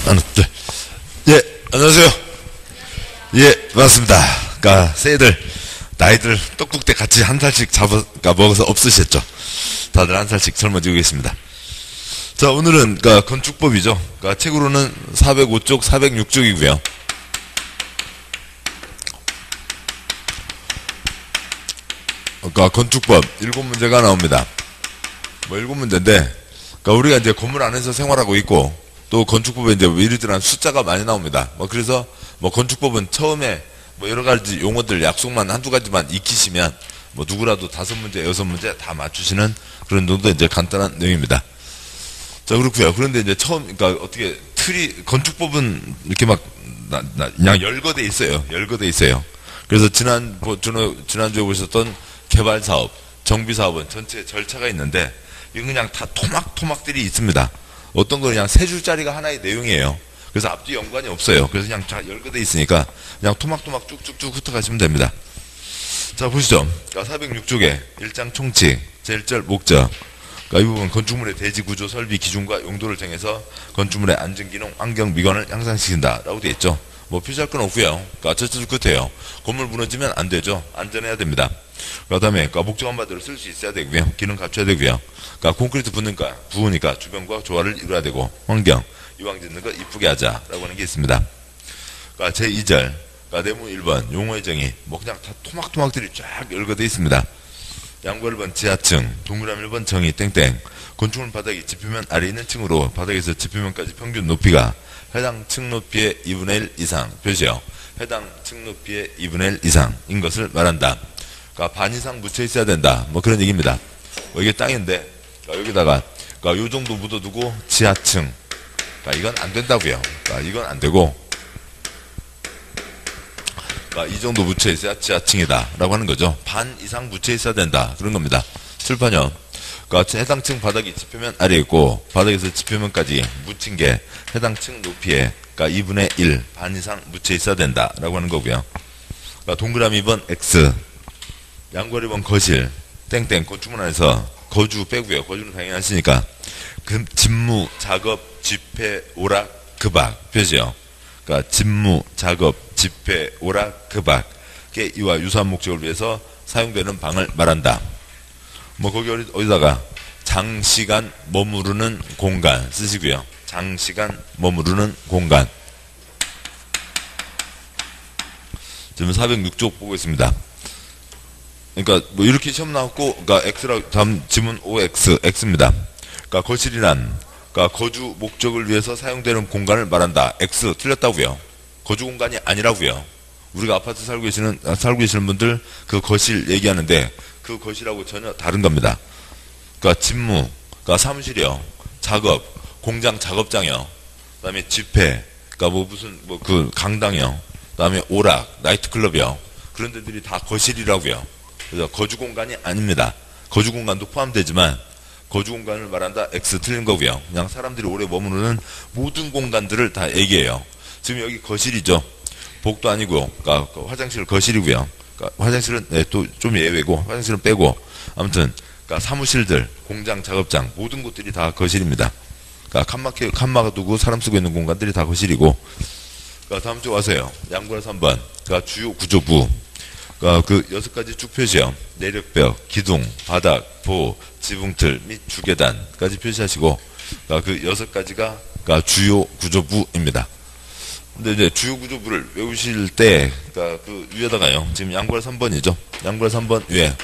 하나, 둘. 예, 안녕하세요. 예, 반갑습니다. 그러니까 새들 나이들 떡국대 같이 한 살씩 먹어서 없으셨죠? 다들 한 살씩 젊어지고 계십니다. 자, 오늘은 그러니까 건축법이죠. 그러니까 책으로는 405쪽, 406쪽이고요. 그러니까 건축법 7문제가 나옵니다. 뭐 7문제인데, 그러니까 우리가 이제 건물 안에서 생활하고 있고, 또 건축법에 이제 이리저리한 숫자가 많이 나옵니다. 뭐 그래서 뭐 건축법은 처음에 뭐 여러 가지 용어들 약속만 한두 가지만 익히시면 뭐 누구라도 5문제, 6문제 다 맞추시는 그런 정도 이제 간단한 내용입니다. 자, 그렇고요. 그런데 이제 그러니까 어떻게 틀이 건축법은 이렇게 막 그냥 열거돼 있어요. 열거돼 있어요. 그래서 지난주에 보셨던 개발 사업, 정비 사업은 전체 절차가 있는데 이건 그냥 다 토막들이 있습니다. 어떤 건 그냥 3줄짜리가 하나의 내용이에요. 그래서 앞뒤 연관이 없어요. 그래서 그냥 다 열거돼 있으니까 그냥 토막토막 쭉쭉쭉 훑어가시면 됩니다. 자, 보시죠. 그러니까 406쪽에 1장 총칙, 제1절 목적. 그러니까 이 부분 건축물의 대지 구조, 설비 기준과 용도를 정해서 건축물의 안전 기능, 환경 미관을 향상시킨다라고 되어 있죠. 뭐 표시할 건 없고요. 그러니까 저쪽 끝에요. 건물 무너지면 안 되죠. 안전해야 됩니다. 그다음에 그러니까 목적한 바대로 쓸 수 있어야 되고요. 기능 갖춰야 되고요. 그러니까 콘크리트 부으니까 주변과 조화를 이루어야 되고, 환경 이왕 짓는 거 이쁘게 하자라고 하는 게 있습니다. 그러니까 제2절 그러니까 네모 1번 용어의 정의, 뭐 그냥 다 토막토막들이 쫙 열거되어 있습니다. 양보 1번 지하층, 동그라미 1번 정의 땡땡. 건축물 바닥이 지표면 아래 있는 층으로 바닥에서 지표면까지 평균 높이가 해당 층 높이의 2분의 1 이상 표시요. 해당 층 높이의 2분의 1 이상인 것을 말한다. 그러니까 반 이상 묻혀 있어야 된다. 뭐 그런 얘기입니다. 뭐 이게 땅인데 그러니까 여기다가 그러니까 요 정도 묻어두고 지하층. 그러니까 이건 안 된다고요. 그러니까 이건 안 되고. 그러니까 이 정도 묻혀 있어야 지하층이다라고 하는 거죠. 반 이상 묻혀 있어야 된다. 그런 겁니다. 칠판요. 그러니까 해당 층 바닥이 지표면 아래에 있고 바닥에서 지표면까지 묻힌 게 해당 층 높이에 그러니까 2분의 1 반 이상 묻혀 있어야 된다라고 하는 거고요. 그러니까 동그라미 2번 X, 양거리 2번 거실, 땡땡. 건축물 안에서 거주 빼고요. 거주는 당연히 하시니까 집무, 작업, 집회, 오락, 급악 표시요. 그러니까 집무, 작업, 집회, 오락, 급악의 이와 유사한 목적을 위해서 사용되는 방을 말한다. 뭐 거기 어디다가 장시간 머무르는 공간 쓰시고요. 장시간 머무르는 공간. 지금 406쪽 보고 있습니다. 그러니까 뭐 이렇게 시험 나왔고, 그러니까 X라고 다음 지문 OX, X입니다. 그러니까 거실이란 그러니까 거주 목적을 위해서 사용되는 공간을 말한다. X 틀렸다고요. 거주 공간이 아니라고요. 우리가 아파트 살고 계시는 분들 그 거실 얘기하는데 그 거실하고 전혀 다른 겁니다. 그러니까 집무, 그러니까 사무실이요. 작업, 공장 작업장이요. 그다음에 집회, 그러니까 뭐 무슨 뭐 그 강당이요. 그다음에 오락, 나이트클럽이요. 그런 데들이 다 거실이라고요. 그래서 거주 공간이 아닙니다. 거주 공간도 포함되지만 거주 공간을 말한다. X 틀린 거고요. 그냥 사람들이 오래 머무르는 모든 공간들을 다 얘기해요. 지금 여기 거실이죠. 복도 아니고, 그러니까 화장실 거실이고요. 그러니까 화장실은 네, 또 좀 예외고, 화장실은 빼고, 아무튼 그러니까 사무실들, 공장, 작업장 모든 곳들이 다 거실입니다. 그러니까 칸막 두고 사람 쓰고 있는 공간들이 다 거실이고. 그러니까 다음 주 와서요. 양구라 3번. 그러니까 주요 구조부. 그러니까 그 6가지 쭉 표시요. 내력벽, 기둥, 바닥, 보, 지붕틀 및 주계단까지 표시하시고, 그러니까 그 6가지가 그러니까 주요 구조부입니다. 근데 이제 주요 구조부를 외우실 때, 그러니까 그 위에다가요. 지금 양구라 3번이죠. 양구라 3번 위에.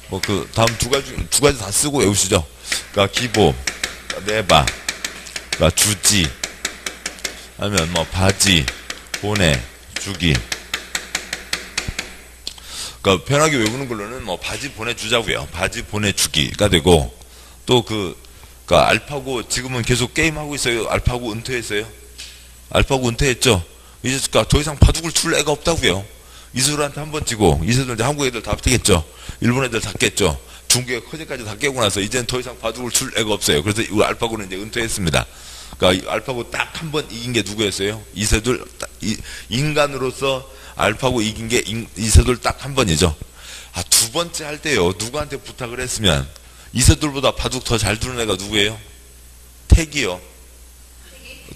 뭐 그 다음 두 가지 다 쓰고 외우시죠. 그러니까 기보, 내바, 그러니까 주지, 아니면 뭐 바지, 보내, 주기. 그러니까 편하게 외우는 걸로는 뭐 바지 보내주자고요. 바지 보내주기가 되고, 또 그러니까 알파고 지금은 계속 게임하고 있어요. 알파고 은퇴했어요. 알파고 은퇴했죠. 이제 그러니까 더 이상 바둑을 출 애가 없다고요. 이세돌한테 한번 지고, 이세돌 이제 한국 애들 다 깨겠죠. 일본 애들 다 깼죠. 중국의 허재까지 다 깨고 나서 이제는 더 이상 바둑을 출 애가 없어요. 그래서 이 알파고는 이제 은퇴했습니다. 그러니까 이 알파고 딱 한 번 이긴 게 누구였어요? 이세돌. 인간으로서 알파고 이긴 게 이세돌 딱 한 번이죠. 아, 두 번째 할 때요. 누구한테 부탁을 했으면 이세돌보다 바둑 더 잘 두는 애가 누구예요? 택이요.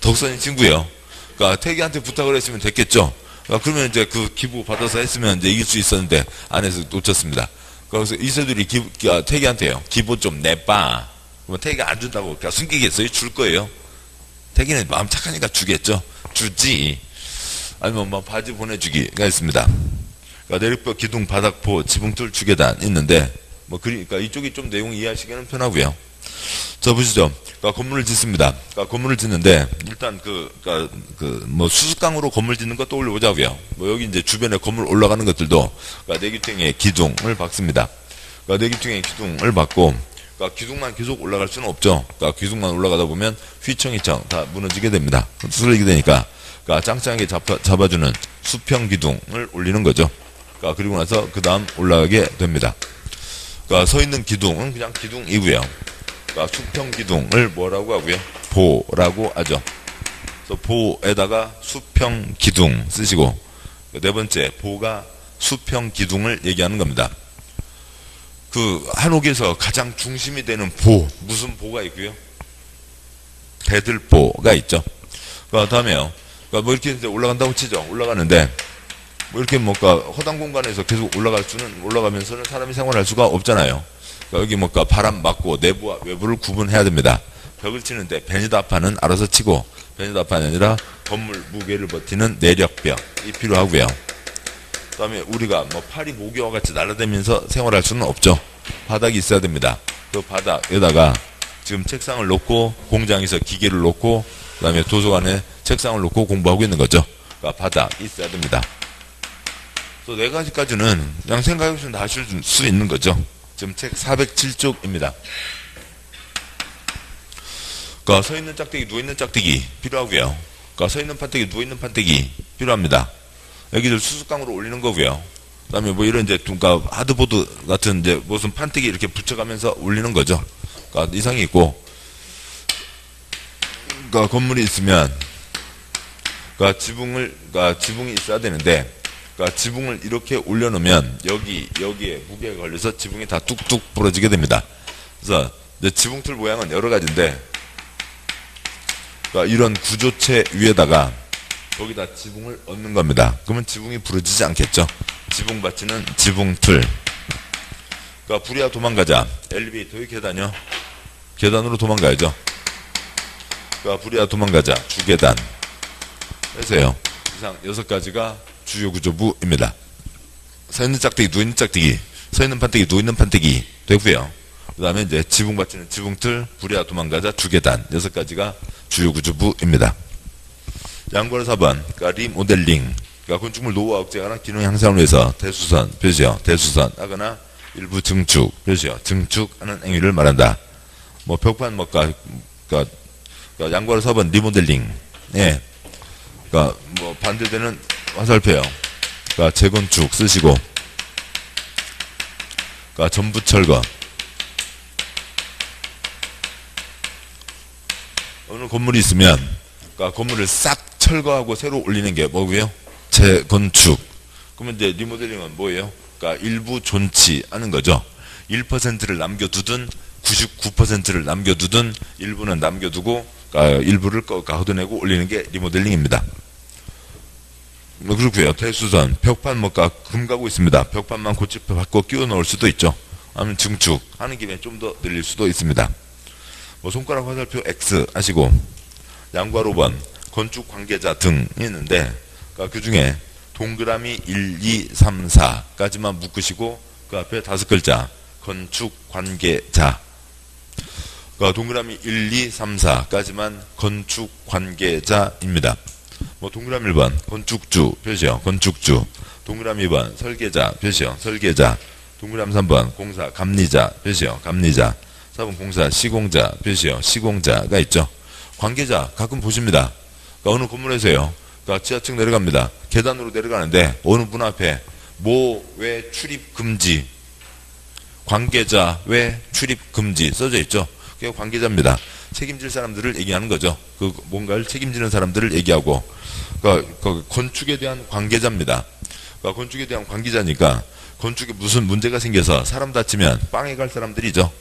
덕선이 친구예요. 그러니까 태기한테 부탁을 했으면 됐겠죠. 그러면 이제 그 기부 받아서 했으면 이제 이길 수 있었는데 안 해서 놓쳤습니다. 그래서 이세돌이 태기한테요. 기부 좀 내봐. 그러면 태기가 안 준다고 그러니까 숨기겠어요? 줄 거예요. 태기는 마음 착하니까 주겠죠. 주지. 아니면 뭐 바지 보내주기가 있습니다. 그러니까 내륙뼈 기둥 바닥포 지붕틀 주계단 있는데 뭐 그러니까 이쪽이 좀 내용 이해하시기는 편하고요. 자 보시죠. 그러니까 건물을 짓습니다. 그러니까 건물을 짓는데 일단 뭐 수수깡으로 건물 짓는 거 떠올려 보자고요. 뭐 여기 이제 주변에 건물 올라가는 것들도 그러니까 내기퉁에 기둥을 박습니다. 그러니까 내기퉁에 기둥을 박고 그러니까 기둥만 계속 올라갈 수는 없죠. 그러니까 기둥만 올라가다 보면 휘청휘청 다 무너지게 됩니다. 쓰러지게 되니까 그러니까 짱짱하게 잡아주는 수평 기둥을 올리는 거죠. 그러니까 그리고 나서 그 다음 올라가게 됩니다. 그러니까 서 있는 기둥은 그냥 기둥이고요. 그러니까 수평 기둥을 뭐라고 하고요? 보라고 하죠. 그래서 보에다가 수평 기둥 쓰시고 네 번째 보가 수평 기둥을 얘기하는 겁니다. 그 한옥에서 가장 중심이 되는 보 무슨 보가 있고요? 대들보가 있죠. 그 다음에요. 그러니까 뭐 이렇게 이제 올라간다고 치죠. 올라가는데 뭐 이렇게 뭔가 허당 공간에서 계속 올라가면서는 사람이 생활할 수가 없잖아요. 그러니까 여기 뭔가 바람 맞고 내부와 외부를 구분해야 됩니다. 벽을 치는데 베니다판은 알아서 치고 베니다판이 아니라 건물 무게를 버티는 내력벽이 필요하고요. 그 다음에 우리가 뭐 파리 모기와 같이 날아다니면서 생활할 수는 없죠. 바닥이 있어야 됩니다. 그 바닥에다가 지금 책상을 놓고 공장에서 기계를 놓고 그 다음에 도서관에 책상을 놓고 공부하고 있는 거죠. 그러니까 바닥이 있어야 됩니다. 또 네 가지까지는 그냥 생각해보시면 다 하실 수 있는 거죠. 지금 책 407쪽입니다. 그러니까 서 있는 짝대기, 누워 있는 짝대기 필요하고요. 그러니까 서 있는 판때기, 누워 있는 판때기 필요합니다. 여기를 수수깡으로 올리는 거고요. 그다음에 뭐 이런 이제 그러니까 하드보드 같은 이제 무슨 판때기 이렇게 붙여가면서 올리는 거죠. 그러니까 이상이 있고, 그러니까 건물이 있으면, 그러니까 지붕이 있어야 되는데, 그러니까 지붕을 이렇게 올려놓으면 여기에 무게가 걸려서 지붕이 다 뚝뚝 부러지게 됩니다. 그래서 이제 지붕틀 모양은 여러 가지인데, 그러니까 이런 구조체 위에다가 거기다 지붕을 얹는 겁니다. 그러면 지붕이 부러지지 않겠죠. 지붕 받치는 지붕틀. 그러니까 불이야 도망가자. 엘리베이터의 계단이요. 계단으로 도망가야죠. 그러니까 불이야 도망가자. 주계단. 해서요. 이상 6가지가 주요 구조부입니다. 서 있는 짝대기, 누워 있는 짝대기, 서 있는 판때기, 누워 있는 판때기 되고요. 그 다음에 이제 지붕 받치는 지붕틀, 불이야 도망가자, 주계단 6가지가 주요 구조부입니다. 양괄호 4번, 그러니까 리모델링. 그러니까 건축물 노후와 억제하거나 기능 향상을 위해서 대수선, 표시요. 대수선 하거나 일부 증축, 표시요. 증축하는 행위를 말한다. 뭐 벽판 그러니까 양괄호 4번 리모델링. 예. 그러니까 뭐 반대되는 화살표요. 그러니까 재건축 쓰시고, 그러니까 전부 철거. 어느 건물이 있으면, 그러니까 건물을 싹 철거하고 새로 올리는 게 뭐고요? 재건축. 그러면 이제 리모델링은 뭐예요? 그러니까 일부 존치하는 거죠. 1%를 남겨두든 99%를 남겨두든 일부는 남겨두고 그러니까 일부를 걷어내고 올리는 게 리모델링입니다. 뭐 그렇고요. 대수선, 벽판 뭐가 금가고 있습니다. 벽판만 고치받고 끼워 넣을 수도 있죠. 아니면 증축 하는 김에 좀 더 늘릴 수도 있습니다. 뭐 손가락 화살표 X 하시고 양괄호 번 건축 관계자 등이 있는데 그러니까 그 중에 동그라미 1, 2, 3, 4까지만 묶으시고 그 앞에 5글자 건축 관계자. 그러니까 동그라미 1, 2, 3, 4까지만 건축 관계자입니다. 뭐 동그라미 1번 건축주 표시요. 건축주. 동그라미 2번 설계자 표시요. 설계자. 동그라미 3번 공사 감리자 표시요. 감리자. 4번 공사 시공자 표시요. 시공자가 있죠. 관계자 가끔 보십니다. 그러니까 어느 건물에서요. 그러니까 지하층 내려갑니다. 계단으로 내려가는데 어느 문 앞에 왜 출입 금지, 관계자 왜 출입 금지 써져 있죠. 그게 관계자입니다. 책임질 사람들을 얘기하는 거죠. 그 뭔가를 책임지는 사람들을 얘기하고, 그러니까 건축에 대한 관계자입니다. 그러니까 건축에 대한 관계자니까 건축에 무슨 문제가 생겨서 사람 다치면 빵에 갈 사람들이죠.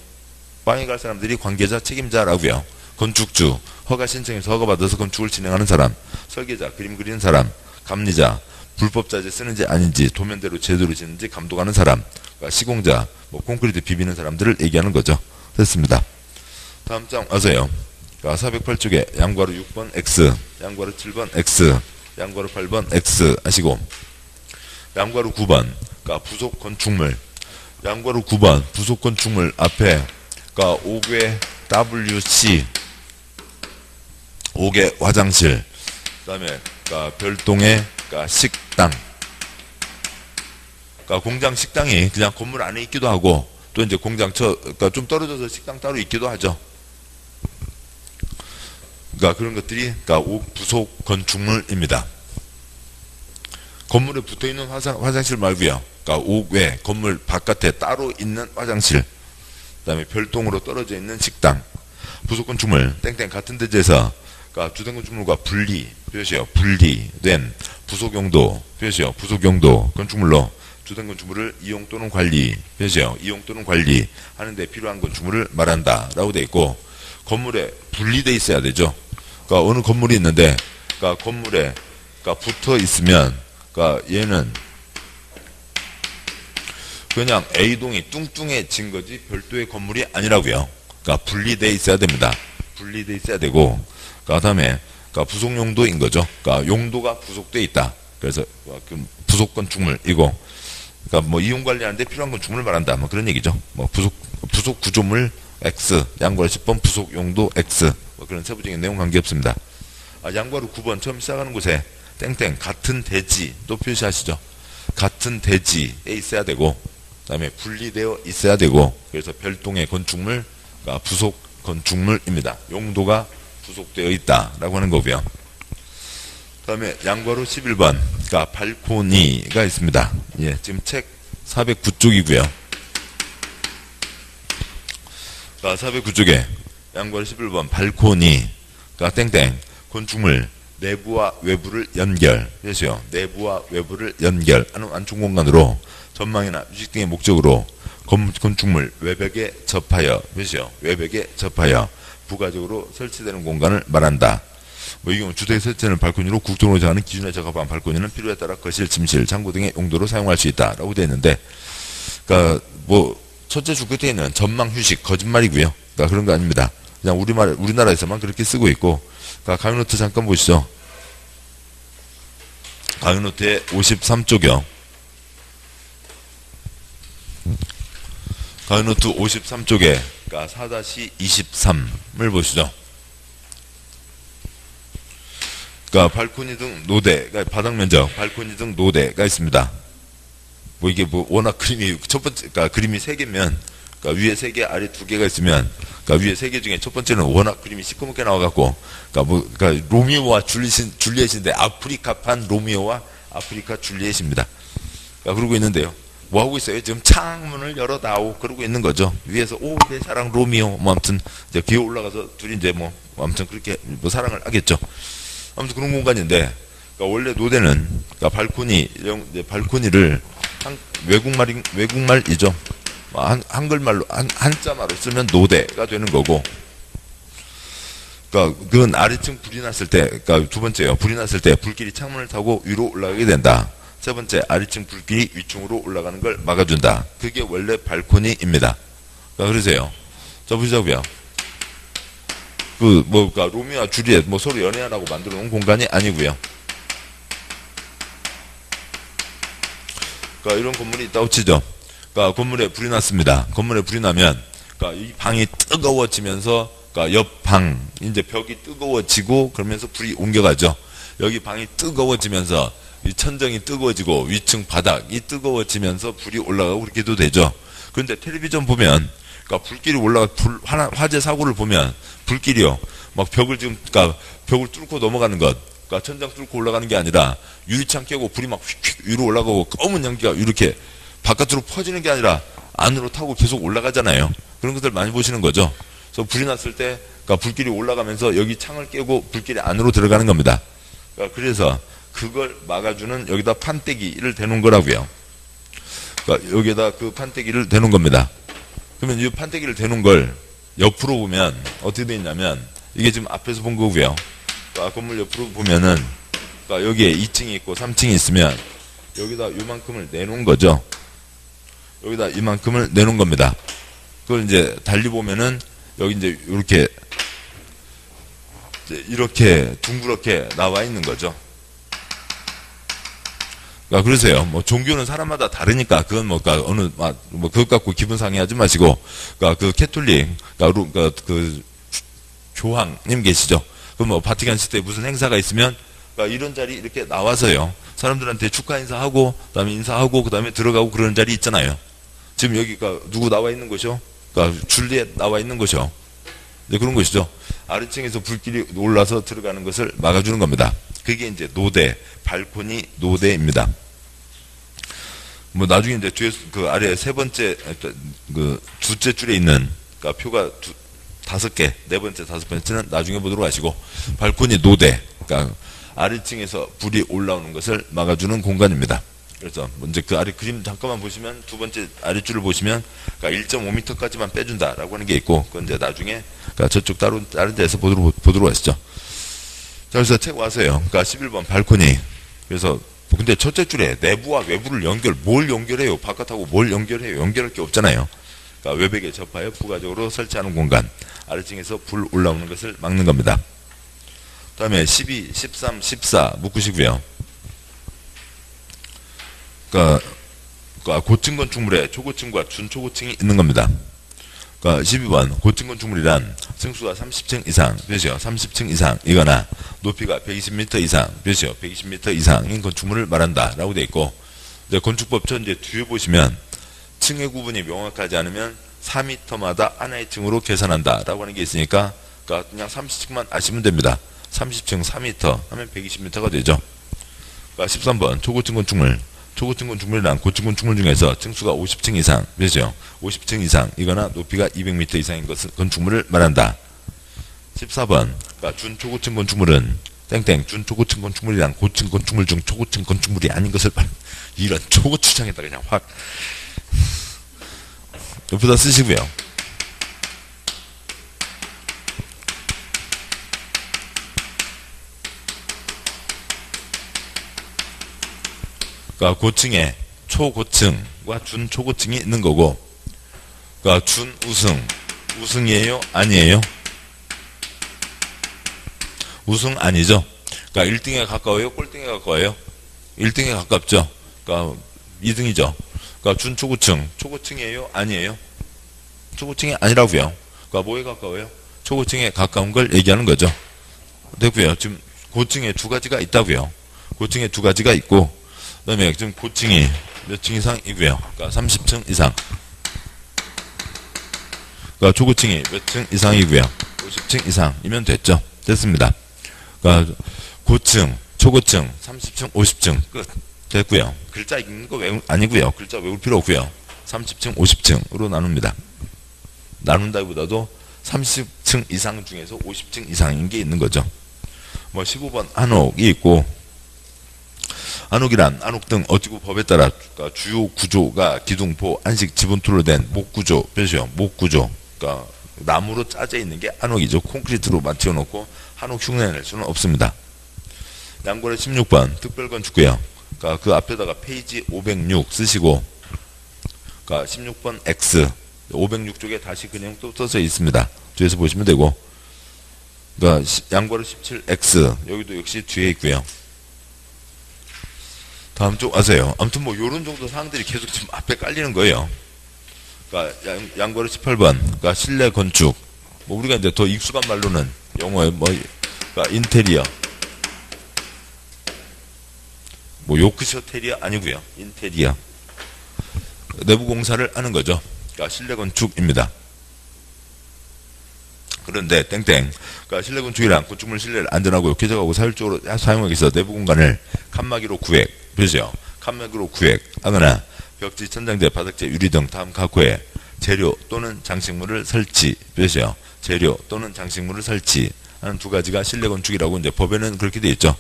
빵에 갈 사람들이 관계자 책임자라고요. 건축주, 허가 신청해서 허가받아서 건축을 진행하는 사람, 설계자, 그림 그리는 사람, 감리자, 불법자재 쓰는지 아닌지, 도면대로 제대로 짓는지 감독하는 사람, 그러니까 시공자, 뭐 콘크리트 비비는 사람들을 얘기하는 거죠. 됐습니다. 다음 장 와서요. 408쪽에 양괄호 6번 X, 양괄호 7번 X, 양괄호 8번 X 하시고, 양괄호 9번, 그러니까 부속 건축물, 양괄호 9번 부속 건축물 앞에, 그러니까 5개 WC, 5개 화장실, 그 다음에 그러니까 별동의 그러니까 식당, 그러니까 공장 식당이 그냥 건물 안에 있기도 하고, 또 이제 공장 그러니까 좀 떨어져서 식당 따로 있기도 하죠. 그러니까 그런 것들이 그러니까 부속 건축물입니다. 건물에 붙어 있는 화장실 말고요. 그러니까 5개 건물 바깥에 따로 있는 화장실, 그다음에 별동으로 떨어져 있는 식당, 부속 건축물 땡땡 같은 대지에서 그러니까 주된 건축물과 분리 표시요. 분리된 부속 용도 표시요. 부속 용도 건축물로 주된 건축물을 이용 또는 관리 표시요. 이용 또는 관리 하는데 필요한 건축물을 말한다라고 돼 있고, 건물에 분리돼 있어야 되죠. 그러니까 어느 건물이 있는데, 그러니까 건물에 그러니까 붙어 있으면, 그러니까 얘는 그냥 A동이 뚱뚱해진 거지 별도의 건물이 아니라고요. 그러니까 분리돼 있어야 됩니다. 분리돼 있어야 되고, 그 다음에 그러니까 부속 용도인 거죠. 그러니까 용도가 부속돼 있다. 그래서 부속 건축물이고, 그러니까 뭐 이용 관리하는데 필요한 건축물을 말한다. 뭐 그런 얘기죠. 뭐 부속 구조물 X, 양괄호 10번 부속 용도 X, 뭐 그런 세부적인 내용 관계없습니다. 양괄호 9번 처음 시작하는 곳에 땡땡 같은 대지도 표시하시죠. 같은 대지에 있어야 되고, 그 다음에 분리되어 있어야 되고, 그래서 별동의 건축물, 그러니까 부속 건축물입니다. 용도가 부속되어 있다라고 하는 거고요. 그 다음에 양괄호 11번, 그러니까 발코니가 있습니다. 예, 지금 책 409쪽이고요. 그러니까 409쪽에 양괄호 11번 발코니, 그러니까 땡땡 건축물 내부와 외부를 연결, 그래서요. 내부와 외부를 연결하는 완충 공간으로 전망이나 유식 등의 목적으로 건축물 외벽에 접하여, 그래서요. 외벽에 접하여 부가적으로 설치되는 공간을 말한다. 뭐 이 경우 주택에 설치되는 발코니로 국토로 정하는 기준에 적합한 발코니는 필요에 따라 거실, 침실, 창고 등의 용도로 사용할 수 있다라고 되어 있는데, 그러니까 뭐 첫째 주 끝에 있는 전망 휴식 거짓말이고요. 그러니까 그런 거 아닙니다. 그냥 우리나라에서만 그렇게 쓰고 있고, 그러니까 강의노트 잠깐 보시죠. 강의노트의 53쪽이요. 강의노트 53쪽에 그러니까 4-23을 보시죠. 그러니까 발코니 등 노대, 그러니까 바닥 면적, 발코니 등 노대가 있습니다. 뭐 이게 뭐 워낙 그림이 첫 번째, 그러니까 그림이 3개면, 그러니까 위에 3개, 아래 2개가 있으면, 그러니까 위에 3개 중에 첫 번째는 워낙 그림이 시커멓게 나와갖고, 그러니까 로미오와 줄리엣인데 아프리카판 로미오와 아프리카 줄리엣입니다. 그러니까 그러고 있는데요. 뭐 하고 있어요? 지금 창문을 열어다오 그러고 있는 거죠. 위에서 오 내 사랑 로미오, 뭐 아무튼 이제 기어 올라가서 둘이 이제 뭐 아무튼 그렇게 뭐 사랑을 하겠죠. 아무튼 그런 공간인데, 그러니까 원래 노대는 그러니까 발코니를 외국말이죠. 한글말로 한자말로 쓰면 노대가 되는 거고, 그러니까 그건 아래층 불이 났을 때, 그러니까 두 번째요. 불이 났을 때 불길이 창문을 타고 위로 올라가게 된다. 세 번째, 아래층 불길이 위층으로 올라가는 걸 막아준다. 그게 원래 발코니입니다. 그러니까 그러세요. 자 보시자고요. 그러니까 로미오와 줄리엣 뭐 서로 연애하라고 만들어 놓은 공간이 아니고요. 그러니까 이런 건물이 있다고 치죠. 그러니까 건물에 불이 났습니다. 건물에 불이 나면, 그러니까 이 방이 뜨거워지면서, 그러니까 옆 방 이제 벽이 뜨거워지고 그러면서 불이 옮겨가죠. 여기 방이 뜨거워지면서 이 천정이 뜨거워지고 위층 바닥이 뜨거워지면서 불이 올라가고 그렇게도 되죠. 그런데 텔레비전 보면, 그러니까 불길이 화재 사고를 보면 불길이요. 막 그러니까 벽을 뚫고 넘어가는 것, 그러니까 천장 뚫고 올라가는 게 아니라 유리창 깨고 불이 막 휙휙 위로 올라가고 검은 연기가 이렇게 바깥으로 퍼지는 게 아니라 안으로 타고 계속 올라가잖아요. 그런 것들 많이 보시는 거죠. 그래서 불이 났을 때, 그러니까 불길이 올라가면서 여기 창을 깨고 불길이 안으로 들어가는 겁니다. 그러니까 그래서 그걸 막아주는 여기다 판때기를 대놓은 거라고요. 그러니까 여기에다 그 판때기를 대놓은 겁니다. 그러면 이 판때기를 대놓은 걸 옆으로 보면 어떻게 되어 있냐면, 이게 지금 앞에서 본 거고요. 건물 옆으로 보면은 여기에 2층이 있고 3층이 있으면 여기다 요만큼을 내놓은 거죠. 여기다 이만큼을 내놓은 겁니다. 그걸 이제 달리 보면은 여기 이제 이렇게 둥그렇게 나와 있는 거죠. 그러세요. 뭐 종교는 사람마다 다르니까 그건 어느 그것 갖고 기분 상해하지 마시고, 그 캐톨릭 그 교황님 계시죠. 그 바티칸 시대 무슨 행사가 있으면 이런 자리 이렇게 나와서요. 사람들한테 축하 인사하고 그다음에 인사하고 그다음에 들어가고 그러는 자리 있잖아요. 지금 여기가 누구 나와 있는 곳이요? 줄리엣 나와 있는 곳이요. 네, 그런 것이죠. 아래층에서 불길이 올라서 들어가는 것을 막아주는 겁니다. 그게 이제 노대, 발코니 노대입니다. 나중에 이제 뒤에 그 아래 세 번째, 두째 줄에 있는, 표가 5개, 네 번째, 5번째는 나중에 보도록 하시고, 발코니 노대, 아래층에서 불이 올라오는 것을 막아주는 공간입니다. 그래서 먼저 그 아래 그림 잠깐만 보시면 두 번째 아래줄을 보시면 1.5m까지만 빼준다라고 하는 게 있고, 그건 이제 나중에 저쪽 다른 데서 보도록 하시죠. 자, 그래서 책 와서요. 11번 발코니. 그래서 근데 첫째 줄에 내부와 외부를 뭘 연결해요? 바깥하고 뭘 연결해요? 연결할 게 없잖아요. 외벽에 접하여 부가적으로 설치하는 공간. 아래층에서 불 올라오는 것을 막는 겁니다. 다음에 12, 13, 14 묶으시고요. 고층 건축물에 초고층과 준초고층이 있는 겁니다. 12번 고층 건축물이란 층수가 30층 이상, 몇이요? 30층 이상이거나 높이가 120m 이상, 몇이요? 120m 이상인 건축물을 말한다 라고 되어 있고, 이제 건축법전 이제 뒤에 보시면 층의 구분이 명확하지 않으면 4m마다 하나의 층으로 계산한다 라고 하는 게 있으니까 그냥 30층만 아시면 됩니다. 30층 4m 하면 120m가 되죠. 13번 초고층 건축물. 초고층 건축물이란 고층 건축물 중에서 층수가 50층 이상, 몇이요? 50층 이상이거나 높이가 200m 이상인 것은 건축물을 말한다. 14번 준초고층 건축물은 땡땡 준초고층 건축물이란 고층 건축물 중 초고층 건축물이 아닌 것을 이런 초고추장에다 그냥 확 옆에다 쓰시고요. 고층에 초고층과 준초고층이 있는 거고, 준우승, 우승이에요? 아니에요? 우승 아니죠? 1등에 가까워요? 꼴등에 가까워요? 1등에 가깝죠? 2등이죠? 준초고층, 초고층이에요? 아니에요? 초고층이 아니라고요. 뭐에 가까워요? 초고층에 가까운 걸 얘기하는 거죠. 됐고요. 지금 고층에 두 가지가 있다고요. 고층에 두 가지가 있고, 그 다음에 지금 고층이 몇 층 이상이고요. 30층 이상. 초고층이 몇 층 이상이고요. 50층 이상이면 됐죠. 됐습니다. 고층, 초고층, 30층, 50층 끝. 됐고요. 글자 읽는 거 아니고요. 글자 외울 필요 없고요. 30층, 50층으로 나눕니다. 나눈다기보다도 30층 이상 중에서 50층 이상인 게 있는 거죠. 15번 한옥이 있고, 안옥이란 안옥 등 어지구 법에 따라 주요 구조가 기둥포, 안식, 지붕틀로 된 목구조, 몇이요? 목구조. 나무로 짜져 있는 게 안옥이죠. 콘크리트로 맞춰놓고 한옥 흉내낼 수는 없습니다. 양고래 16번 특별건축구요. 그 앞에다가 페이지 506 쓰시고, 16번 X, 506쪽에 다시 그냥 또 써져 있습니다. 뒤에서 보시면 되고, 양고래 17X, 여기도 역시 뒤에 있고요. 다음 쪽 아세요? 아무튼 요런 정도 사항들이 계속 지금 앞에 깔리는 거예요. 양고래 18번, 실내 건축. 우리가 이제 더 익숙한 말로는 영어에 인테리어. 요크셔 테리어 아니고요. 인테리어. 내부 공사를 하는 거죠. 실내 건축입니다. 그런데 땡땡. 실내 건축이란 건축물 실내를 안전하고 쾌적하고 사율적으로 사용하기 위해서 내부 공간을 칸막이로 구획, 그죠? 칸막이로 구획하거나 벽지, 천장재, 바닥재, 유리 등 다음 각호에 재료 또는 장식물을 설치, 그죠? 재료 또는 장식물을 설치하는 두 가지가 실내 건축이라고 이제 법에는 그렇게 되어 있죠.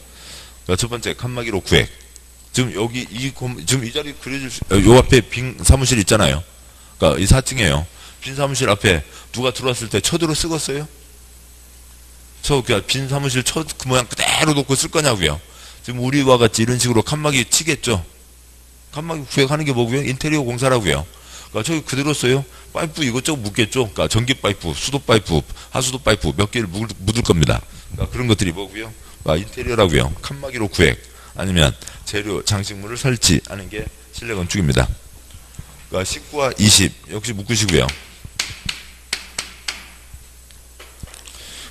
첫 번째 칸막이로 구획. 지금 여기 지금 이 자리 그려질 요 앞에 빈 사무실 있잖아요. 이 4층이에요. 빈 사무실 앞에 누가 들어왔을 때 쳐들어 쓰겄어요? 그냥 빈 사무실 그 모양 그대로 놓고 쓸 거냐고요. 지금 우리와 같이 이런 식으로 칸막이 치겠죠. 칸막이 구획하는 게 뭐고요? 인테리어 공사라고요. 그러니까 저기 그대로 써요. 파이프 이것저것 묻겠죠. 그러니까 전기 파이프, 수도 파이프, 하수도 파이프 몇 개를 묻을 겁니다. 그러니까 그런 것들이 뭐고요? 그러니까 인테리어라고요. 칸막이로 구획 아니면 재료, 장식물을 설치하는 게 실내 건축입니다. 그러니까 19와 20 역시 묶으시고요.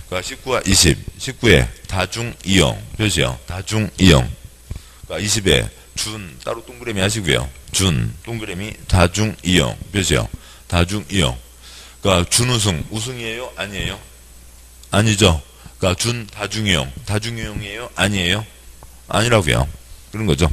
그러니까 19와 20, 19에 다중이용 표시요. 다중이용. 그러니까 20에 준 따로 동그라미 하시고요. 준 동그라미 다중이용 표시요. 다중이용. 그러니까 준우승 우승이에요? 아니에요? 아니죠. 그러니까 준 다중이용이에요? 아니에요? 아니라고요. 그런 거죠.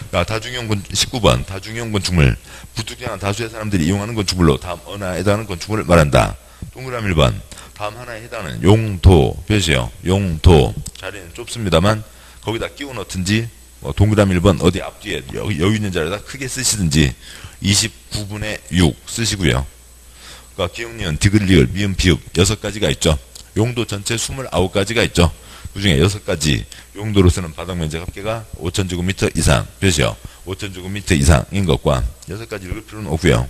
그러니까 다중이용 19번 다중이용 건축물 부특정한 다수의 사람들이 이용하는 건축물로 다음 어느 하나에 해당하는 건축물을 말한다. 동그라미 1번 다음 하나에 해당하는 용도 표시요. 용도 자리는 좁습니다만 거기다 끼워 넣든지 동그라미 1번 어디 앞뒤에 여유 있는 자리에다 크게 쓰시든지 29분의 6 쓰시고요. 그러니까 기억니은, 디귿, 미음, 비읍 6가지가 있죠. 용도 전체 29가지가 있죠. 그 중에 6가지 용도로 쓰는 바닥면적 합계가 5,000제곱미터 이상 표시요. 5,000제곱미터 이상인 것과 6가지 읽을 필요는 없고요.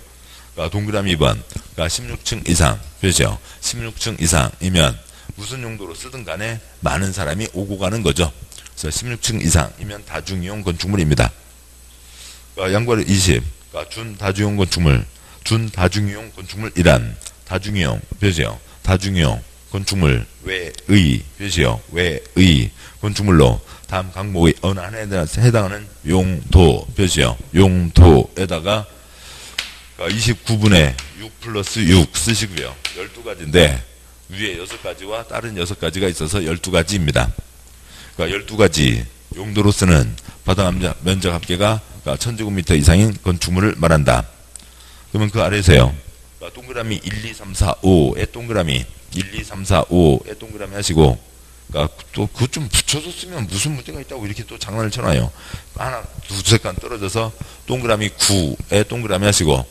그러니까 동그라미 2번 그러니까 16층 이상 표시요. 16층 이상이면 무슨 용도로 쓰든 간에 많은 사람이 오고 가는 거죠. 그래서 16층 이상이면 다중이용 건축물입니다. 그러니까 양괄호 20 그러니까 준다중이용 건축물 준다중이용 건축물이란 다중이용 표시요. 다중이용 건축물 외의 표시요. 외의 건축물로 다음 항목의 어느 하나에 해당하는 용도 표시요. 용도에다가 29분의 6 플러스 6 쓰시고요. 12가지인데 위에 6가지와 다른 6가지가 있어서 12가지입니다. 그러니까 12가지 용도로 쓰는 바닥 면적 합계가 1000제곱미터 이상인 건축물을 말한다. 그러면 그 아래에서요. 그러니까 동그라미 1, 2, 3, 4, 5의 동그라미 1, 2, 3, 4, 5의 동그라미 하시고 그러니까 또 그거 좀 붙여서 쓰면 무슨 문제가 있다고 이렇게 또 장난을 쳐놔요. 하나 두세 칸 떨어져서 동그라미 9의 동그라미 하시고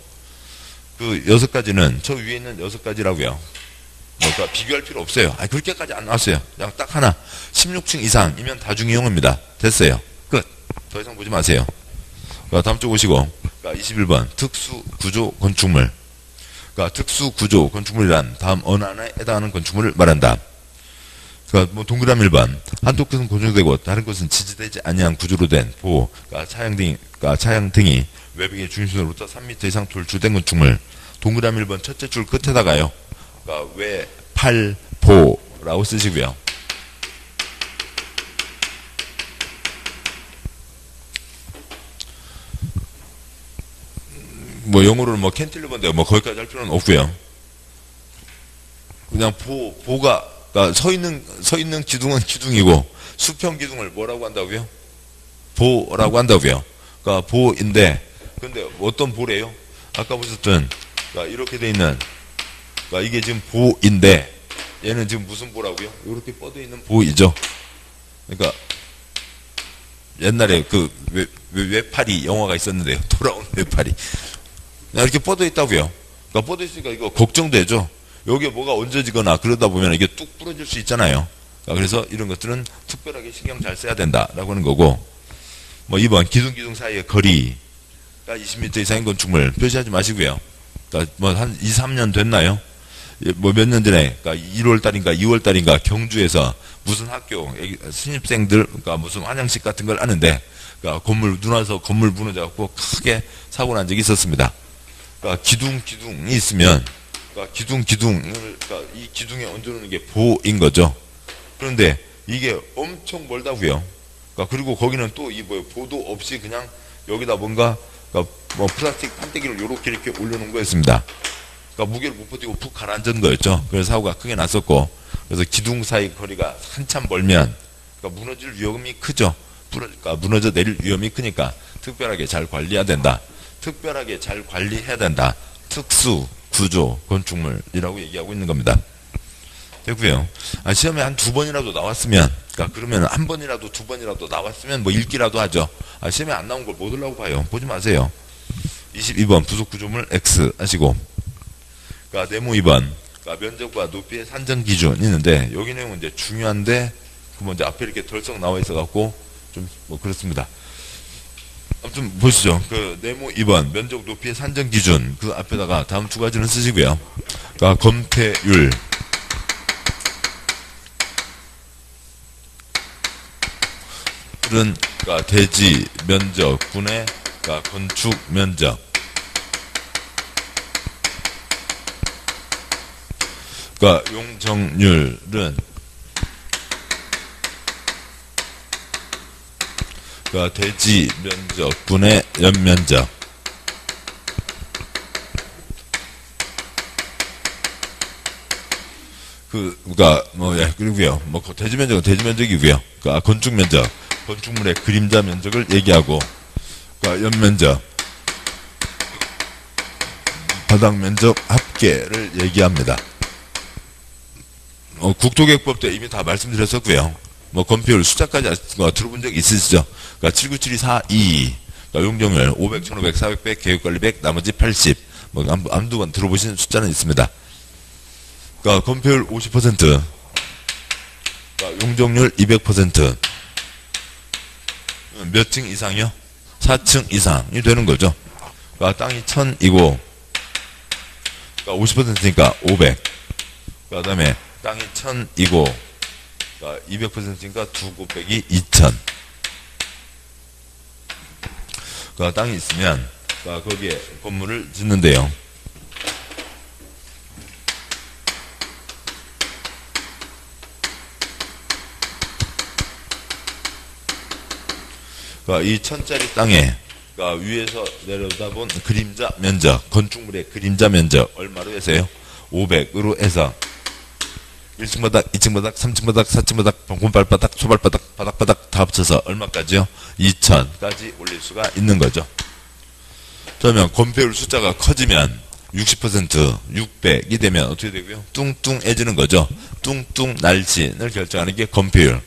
그 6가지는 저 위에 있는 6가지라고요. 그러니까 비교할 필요 없어요. 그렇게까지 안 나왔어요. 그냥 딱 하나 16층 이상이면 다중이용입니다. 됐어요. 끝. 더 이상 보지 마세요. 그러니까 다음 쪽 오시고 그러니까 21번 특수구조 건축물 그러니까 특수구조 건축물이란 다음 어느 하나에 해당하는 건축물을 말한다. 그러니까 뭐 동그라미 1번 한쪽 끝은 고정되고 다른 것은 지지되지 아니한 구조로 된 보, 그러니까 차양 등이 외벽의 중심으로부터 3m 이상 돌출된 건축물. 동그라미 1번 첫째 줄 끝에다가요. 그러니까 외팔보라고 쓰시고요. 뭐 영어로는 뭐 캔틸리버인데 뭐 거기까지 할 필요는 없고요. 그냥 보가 그러니까 서 있는 기둥은 기둥이고 수평 기둥을 뭐라고 한다고요? 보라고 한다고요. 그러니까 보인데 근데 어떤 보래요? 아까 보셨던 그러니까 이렇게 돼 있는 그러니까 이게 지금 보인데 얘는 지금 무슨 보라고요? 이렇게 뻗어 있는 보이죠. 그러니까 옛날에 그 외파리 영화가 있었는데요. 돌아온 외파리. 그냥 이렇게 뻗어 있다고요. 그러니까 뻗어 있으니까 이거 걱정되죠. 여기에 뭐가 얹어지거나 그러다 보면 이게 뚝 부러질 수 있잖아요. 그래서 이런 것들은 특별하게 신경 잘 써야 된다라고 하는 거고 뭐 2번 기둥 사이의 거리가 20m 이상인 건축물 표시하지 마시고요. 그러니까 뭐 한 2, 3년 됐나요? 뭐 몇 년 전에 그러니까 1월달인가 2월달인가 경주에서 무슨 학교 신입생들 그러니까 무슨 환영식 같은 걸 하는데 그러니까 눈 와서 건물 무너져갖고 크게 사고 난 적이 있었습니다. 그러니까 기둥이 있으면 그러니까 그러니까 이 기둥에 얹어놓는 게 보인 거죠. 그런데 이게 엄청 멀다고요. 그러니까 그리고 거기는 또 이 보도 없이 그냥 여기다 뭔가 그러니까 뭐 플라스틱 판때기를 이렇게 올려놓은 거였습니다. 그러니까 무게를 못 버티고 푹 가라앉은 거였죠. 그래서 사고가 크게 났었고 그래서 기둥 사이 거리가 한참 멀면 그러니까 무너질 위험이 크죠. 그러니까 무너져 내릴 위험이 크니까 특별하게 잘 관리해야 된다. 특별하게 잘 관리해야 된다. 특수 구조 건축물이라고 얘기하고 있는 겁니다. 됐고요. 시험에 한 2번이라도 나왔으면 그러니까 그러면 한 번이라도 2번이라도 나왔으면 뭐 읽기라도 하죠. 시험에 안 나온 걸 못 보려고 봐요. 보지 마세요. 22번 부속 구조물 X 하시고 그러니까 네모 2번 그러니까 면적과 높이의 산정 기준이 있는데 여기 내용은 이제 중요한데 그 뭐 이제 앞에 이렇게 덜썩 나와 있어 갖고 좀 뭐 그렇습니다. 아무튼 보시죠. 그 네모 2번 면적 높이의 산정 기준 그 앞에다가 다음 두 가지는 쓰시고요. 그러니까 건폐율 은 그러니까 대지 면적 분의 그러니까 건축 면적 그러니까 용적률은 그러니까 대지 면적 분의 연면적 그러니까 뭐 예 그리고요 뭐 대지 면적은 대지 면적이고요. 그러니까 건축 면적 건축물의 그림자 면적을 얘기하고 그러니까 연면적 바닥 면적 합계를 얘기합니다. 국토계획법 때 이미 다 말씀드렸었고요. 뭐 건폐율 숫자까지 들어본 적 있으시죠? 그러니까 7972422 그러니까 용적률 500, 1500, 400, 100, 계획관리 100, 나머지 80 뭐 한두 번 들어보신 숫자는 있습니다. 그러니까 건폐율 50% 그러니까 용적률 200% 몇 층 이상이요? 4층 이상이 되는 거죠. 그러니까 땅이 1000이고 그러니까 50%니까 500 그 다음에 땅이 1000이고 그러니까 200%니까 2 곱빼기 2000 그러니까 땅이 있으면 그러니까 거기에 건물을 짓는데요. 그러니까 이 1000짜리 땅에 그러니까 위에서 내려다본 그림자 면적 건축물의 그림자 면적 얼마로 해서요? 500으로 해서 1층 바닥, 2층 바닥, 3층 바닥, 4층 바닥, 봉발바닥, 소발바닥, 바닥바닥 다 합쳐서 얼마까지요? 2000까지 올릴 수가 있는 거죠. 그러면 건폐율 숫자가 커지면 60%, 600이 되면 어떻게 되고요? 뚱뚱해지는 거죠. 뚱뚱 날씬을 결정하는 게 건폐율.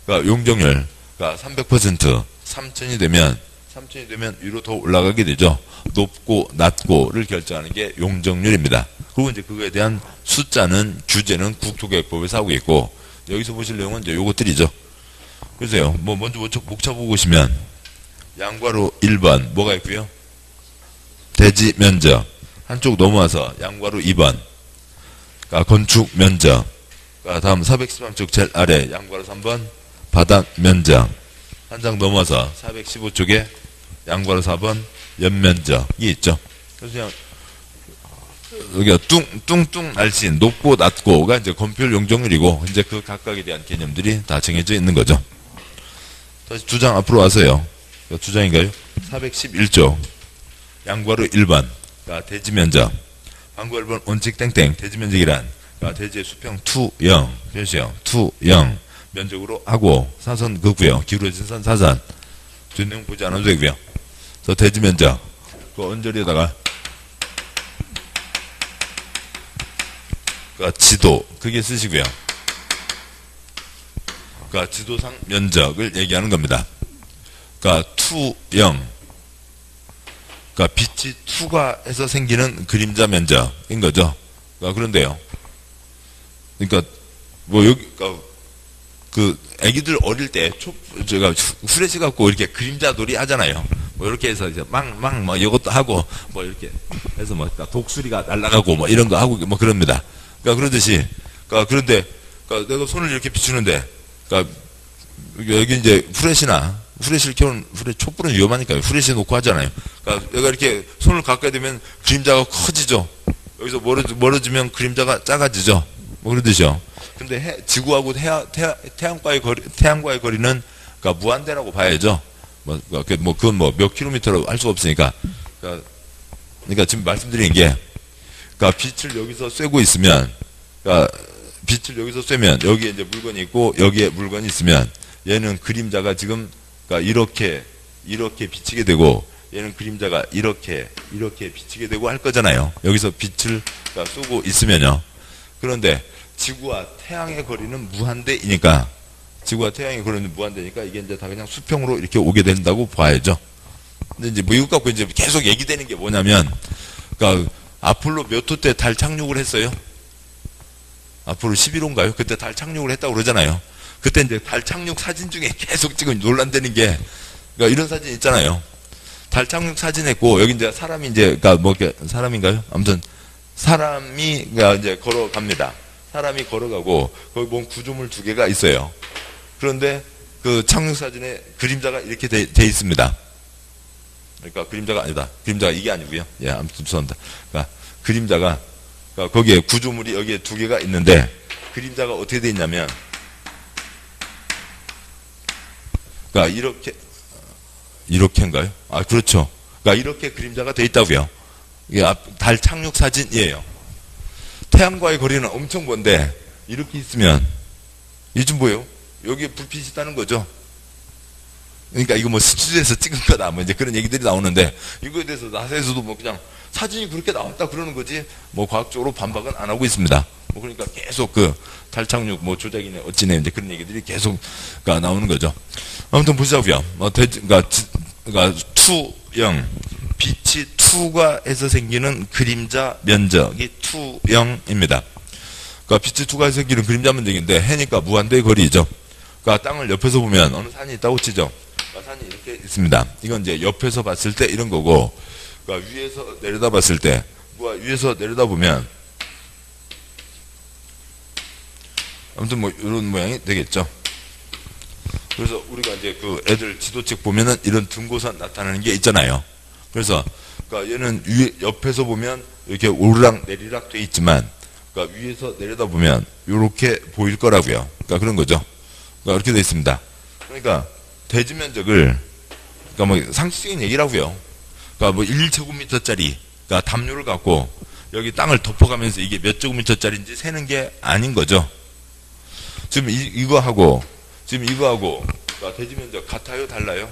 그러니까 용적률, 그러니까 300%, 3000이 되면 위로 더 올라가게 되죠. 높고 낮고를 결정하는 게 용적률입니다. 그리고 이제 그거에 대한 숫자는 규제는 국토계획법에서 하고 있고 여기서 보실 내용은 이제 요것들이죠. 그래서요. 뭐 먼저 목차 보고 보시면 양괄호 1번 뭐가 있고요? 대지 면적 한쪽 넘어와서 양괄호 2번 그러니까 건축 면적 그러니까 다음 413쪽 제일 아래 양괄호 3번 바닥 면적 한 장 넘어서 415쪽에 양괄호 4번 연면적이 있죠. 그래서 그냥 여기가 뚱뚱 날씬 높고 낮고가 이제 건폐율 용적률이고 이제 그 각각에 대한 개념들이 다 정해져 있는 거죠. 다시 두 장 앞으로 와서요. 두 장인가요? 411쪽 양괄호 1번 그러니까 대지 면적 한국 1번 원칙 땡땡 대지 면적이란 그러니까 대지의 수평 투영 표시형 투영 면적으로 하고 사선 그고요. 기울어진 선 사선 뒷내용 보지 않아도 되고요. 그래서 대지 면적 그 언저리에다가 그러니까 지도 그게 쓰시고요. 그러니까 지도상 면적을 얘기하는 겁니다. 그러니까 투영 그러니까 빛이 투과해서 생기는 그림자 면적인 거죠. 그러니까 그런데요. 그러니까 뭐 여기 그러니까 그 애기들 어릴 때 제가 후레쉬 갖고 이렇게 그림자 놀이 하잖아요. 뭐 이렇게 해서 이제 막 이것도 하고 뭐 이렇게 해서 뭐 독수리가 날아가고 뭐 이런 거 하고 뭐 그럽니다. 그러니까 그러듯이 그러니까 그런데 그러니까 내가 손을 이렇게 비추는데 그러니까 여기 이제 후레쉬를 켜는 촛불은 위험하니까 후레쉬 놓고 하잖아요. 그러니까 내가 이렇게 손을 가까이 대면 그림자가 커지죠. 여기서 멀어지면 그림자가 작아지죠. 뭐 그러듯이요. 근데 지구하고 태양과의 거리는 그러니까 무한대라고 봐야죠. 그건 몇 킬로미터로 할 수가 없으니까. 그러니까 지금 말씀드리는 게, 그러니까 빛을 여기서 쐬고 있으면, 그러니까 빛을 여기서 쐬면 여기에 이제 물건이 있고 여기에 물건이 있으면 얘는 그림자가 지금 그러니까 이렇게 비치게 되고 얘는 그림자가 이렇게 비치게 되고 할 거잖아요. 여기서 빛을 그러니까 쏘고 있으면요. 그런데 지구와 태양의 거리는 무한대이니까 이게 이제 다 그냥 수평으로 이렇게 오게 된다고 봐야죠. 근데 이제 뭐 이것 갖고 이제 계속 얘기되는 게 뭐냐면, 그러니까 아폴로 몇 호 때 달 착륙을 했어요? 앞으로 11호인가요? 그때 달 착륙을 했다고 그러잖아요. 그때 이제 달 착륙 사진 중에 계속 지금 논란되는 게, 그러니까 이런 사진 있잖아요. 달 착륙 사진 했고, 여기 이제 사람이 이제, 그러니까 뭐, 사람인가요? 아무튼, 사람이, 그러니까 이제 걸어갑니다. 사람이 걸어가고, 거기 보면 구조물 두 개가 있어요. 그런데 그 착륙 사진에 그림자가 이렇게 돼 있습니다. 그러니까 그림자가 아니다. 그림자가 이게 아니고요. 예, 아무튼 죄송합니다. 그러니까 그림자가, 그러니까 거기에 구조물이 여기에 두 개가 있는데, 그림자가 어떻게 돼 있냐면, 그러니까 이렇게인가요? 아, 그렇죠. 그러니까 이렇게 그림자가 돼 있다고요. 이게 달 착륙 사진이에요. 태양과의 거리는 엄청 먼데 이렇게 있으면 이게 좀 뭐예요? 여기에 불빛이 있다는 거죠. 그러니까 이거 뭐 스튜디오에서 찍은 거다 뭐 이제 그런 얘기들이 나오는데, 이거에 대해서 나사에서도 뭐 그냥 사진이 그렇게 나왔다 그러는 거지 뭐 과학적으로 반박은 안 하고 있습니다. 뭐 그러니까 계속 그 달 착륙 뭐 조작이네 어찌네 이제 그런 얘기들이 계속 나오는 거죠. 아무튼 보시자고요. 그러니까 투영, 빛이 투과해서 생기는 그림자 면적이 투영입니다. 그러니까 빛이 투과해서 생기는 그림자 면적인데, 해니까 무한대의 거리죠. 그러니까 땅을 옆에서 보면 어느 산이 있다고 치죠. 그러니까 산이 이렇게 있습니다. 이건 이제 옆에서 봤을 때 이런 거고, 그러니까 위에서 내려다 봤을 때, 위에서 내려다 보면 아무튼 뭐 이런 모양이 되겠죠. 그래서 우리가 이제 그 애들 지도책 보면은 이런 등고선 나타나는 게 있잖아요. 그래서 그러니까 얘는 옆에서 보면 이렇게 오르락 내리락 돼 있지만, 그러니까 위에서 내려다 보면 이렇게 보일 거라고요. 그러니까 그런 거죠. 그러니까 이렇게 돼 있습니다. 그러니까 대지 면적을, 그러니까 뭐 상식적인 얘기라고요. 그러니까 뭐 1제곱미터짜리, 그러니까 담요를 갖고 여기 땅을 덮어가면서 이게 몇 제곱미터짜리인지 세는 게 아닌 거죠. 지금 이거하고 그러니까 대지 면적 같아요? 달라요?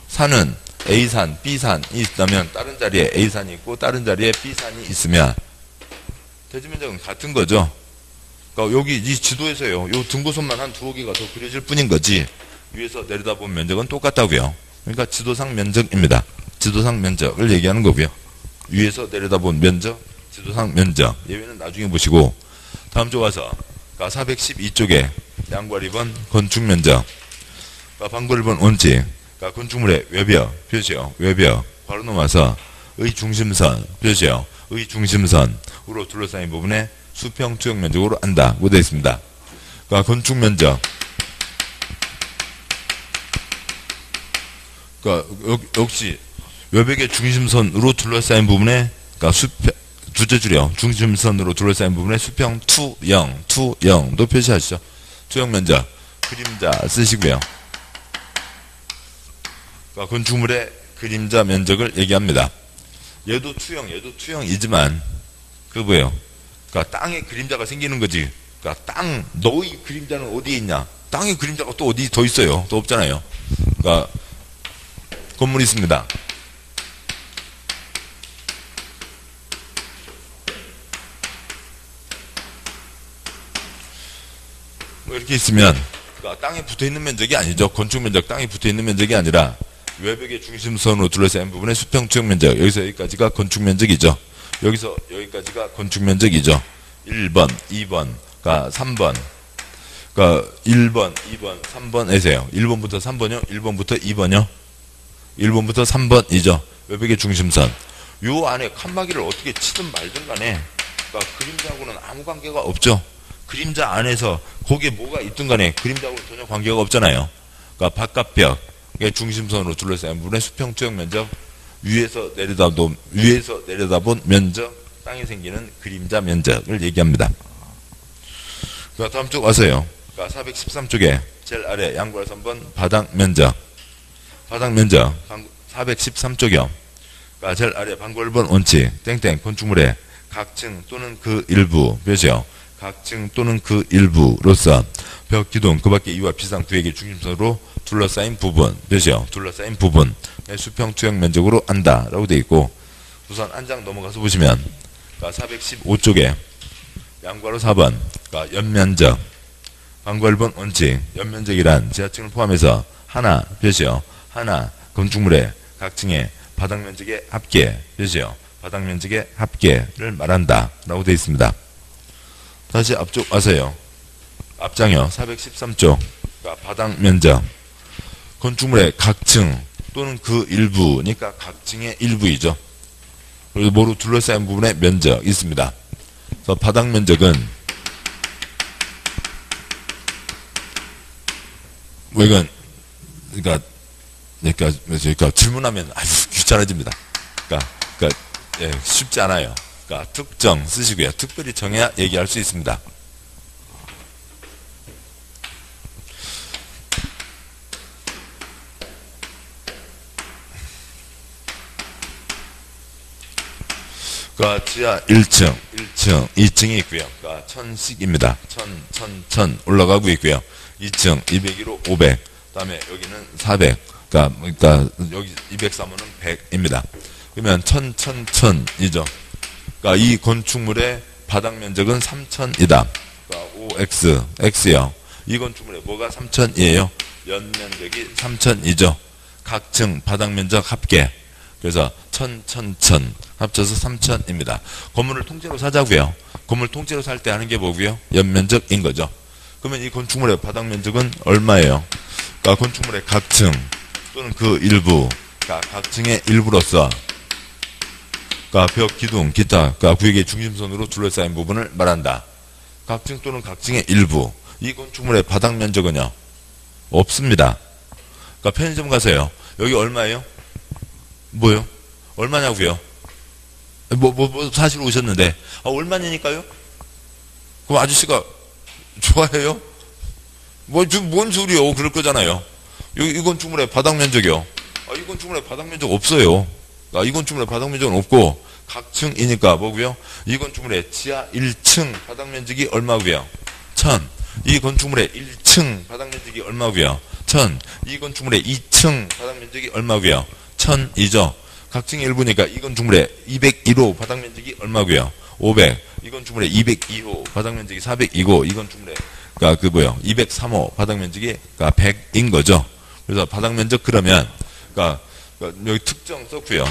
산은 A산, B산이 있다면 다른 자리에 A산이 있고 다른 자리에 B산이 있으면 대지 면적은 같은 거죠. 그러니까 여기 이 지도에서요, 요 등고선만 한 두어 개가 더 그려질 뿐인 거지, 위에서 내려다본 면적은 똑같다고요. 그러니까 지도상 면적입니다. 지도상 면적을 얘기하는 거고요. 위에서 내려다본 면적, 지도상 면적. 예외는 나중에 보시고, 다음 쪽 와서 412쪽에 양과 2번 건축 면적, 방구 1번 원칙, 건축물의 외벽, 표시요. 외벽, 바로 넘어와서 의 중심선, 표시요. 의 중심선으로 둘러싸인 부분에 수평 투영 면적으로 한다고 되어 있습니다. 건축 면적, 역시 외벽의 중심선으로 둘러싸인 부분에, 두째 줄이요. 중심선으로 둘러싸인 부분에 수평 투영도 표시하시죠. 투영 면적, 그림자 쓰시고요. 건축물의 그림자 면적을 얘기합니다. 얘도 투영이지만, 뭐예요? 땅에 그림자가 생기는 거지. 너의 그림자는 어디에 있냐? 땅에 그림자가 또 어디 더 있어요? 또 없잖아요. 건물이 있습니다. 이렇게 있으면, 땅에 붙어 있는 면적이 아니죠. 건축 면적, 땅에 붙어 있는 면적이 아니라 외벽의 중심선으로 둘러싸인 부분의 수평 투영 면적, 여기서 여기까지가 건축 면적이죠. 여기서 여기까지가 건축 면적이죠. 1번, 2번, 3번, 1번, 2번, 3번에서요. 1번부터 3번이요. 1번부터 2번이요. 1번부터 3번이죠. 외벽의 중심선. 요 안에 칸막이를 어떻게 치든 말든 간에, 그림자하고는 아무 관계가 없죠. 그림자 안에서 거기에 뭐가 있든 간에 그림자하고는 전혀 관계가 없잖아요. 바깥벽의 중심선으로 둘러싸인 부분의 수평 투영 면적, 위에서 내려다본 면적, 땅에 생기는 그림자 면적을 얘기합니다. 다음 쪽 와서요. 413쪽에 제일 아래 양괄 3번 바닥 면적 413쪽이요. 제일 아래 방구 1번 원칙 땡땡 건축물의 각층 또는 그 일부 표시요. 각층 또는 그 일부로서 벽, 기둥, 그 밖에 이와 비상 두 개의 중심선으로 둘러싸인 부분 표시요. 둘러싸인 부분의 수평 투영 면적으로 한다라고 되어 있고, 우선 한 장 넘어가서 보시면 415쪽에 양괄호 4번 연면적 방구 1번 원칙 연면적이란 지하층을 포함해서 하나 표시요. 하나 건축물의 각층의 바닥 면적의 합계 표시요. 바닥 면적의 합계를 말한다 라고 되어 있습니다. 다시 앞쪽 와서요. 앞장이요. 413쪽. 그러니까 바닥 면적. 건축물의 각층 또는 그 일부니까 각층의 일부이죠. 그리고 모로 둘러싸인 부분의 면적 있습니다. 그래서 바닥 면적은 뭐 이건 그러니까 질문하면 아주 귀찮아집니다. 그러니까 예, 쉽지 않아요. 그러니까 특정 쓰시고요. 특별히 정해야 얘기할 수 있습니다. 그러니까 지하 1층, 2층이 있고요. 그러니까 1000씩입니다. 1000 올라가고 있고요. 2층 201호 500. 그다음에 여기는 400. 그러니까 여기 203호는 100입니다. 그러면 1000이죠. 그러니까 이 건축물의 바닥 면적은 3000이다. 그러니까 OX, X요. 이 건축물에 뭐가 3000이에요? 연면적이 3000이죠. 각층 바닥 면적 합계. 그래서 1000 합쳐서 3000입니다. 건물을 통째로 사자고요. 건물 통째로 살 때 하는 게 뭐고요? 연면적인 거죠. 그러면 이 건축물의 바닥 면적은 얼마예요? 그러니까 건축물의 각층 또는 그 일부, 그러니까 각층의 일부로서 그러니까 벽, 기둥, 기타, 그러니까 구역의 중심선으로 둘러싸인 부분을 말한다. 각층 또는 각층의 일부. 이 건축물의 바닥 면적은요? 없습니다. 그러니까 편의점 가세요. 여기 얼마예요? 뭐요? 얼마냐고요? 사실 오셨는데 얼마냐니까요? 그럼 아저씨가 좋아해요? 뭔 소리요? 그럴 거잖아요. 이 건축물의 바닥 면적이요. 이 건축물의 바닥 면적 없어요. 이 건축물의 바닥 면적은 없고 각층이니까 뭐고요? 이 건축물의 지하 1층 바닥 면적이 얼마고요? 1000. 이 건축물의 1층 바닥 면적이 얼마고요? 1000. 이 건축물의 2층 바닥 면적이 얼마고요? 1000이죠. 각층의 일부니까 이 건축물의 201호 바닥 면적이 얼마고요? 500. 이 건축물의 202호 바닥 면적이 400이고 이 건축물의 203호 바닥 면적이 100인 거죠. 그래서 바닥 면적 그러면 여기 특정 썼고요.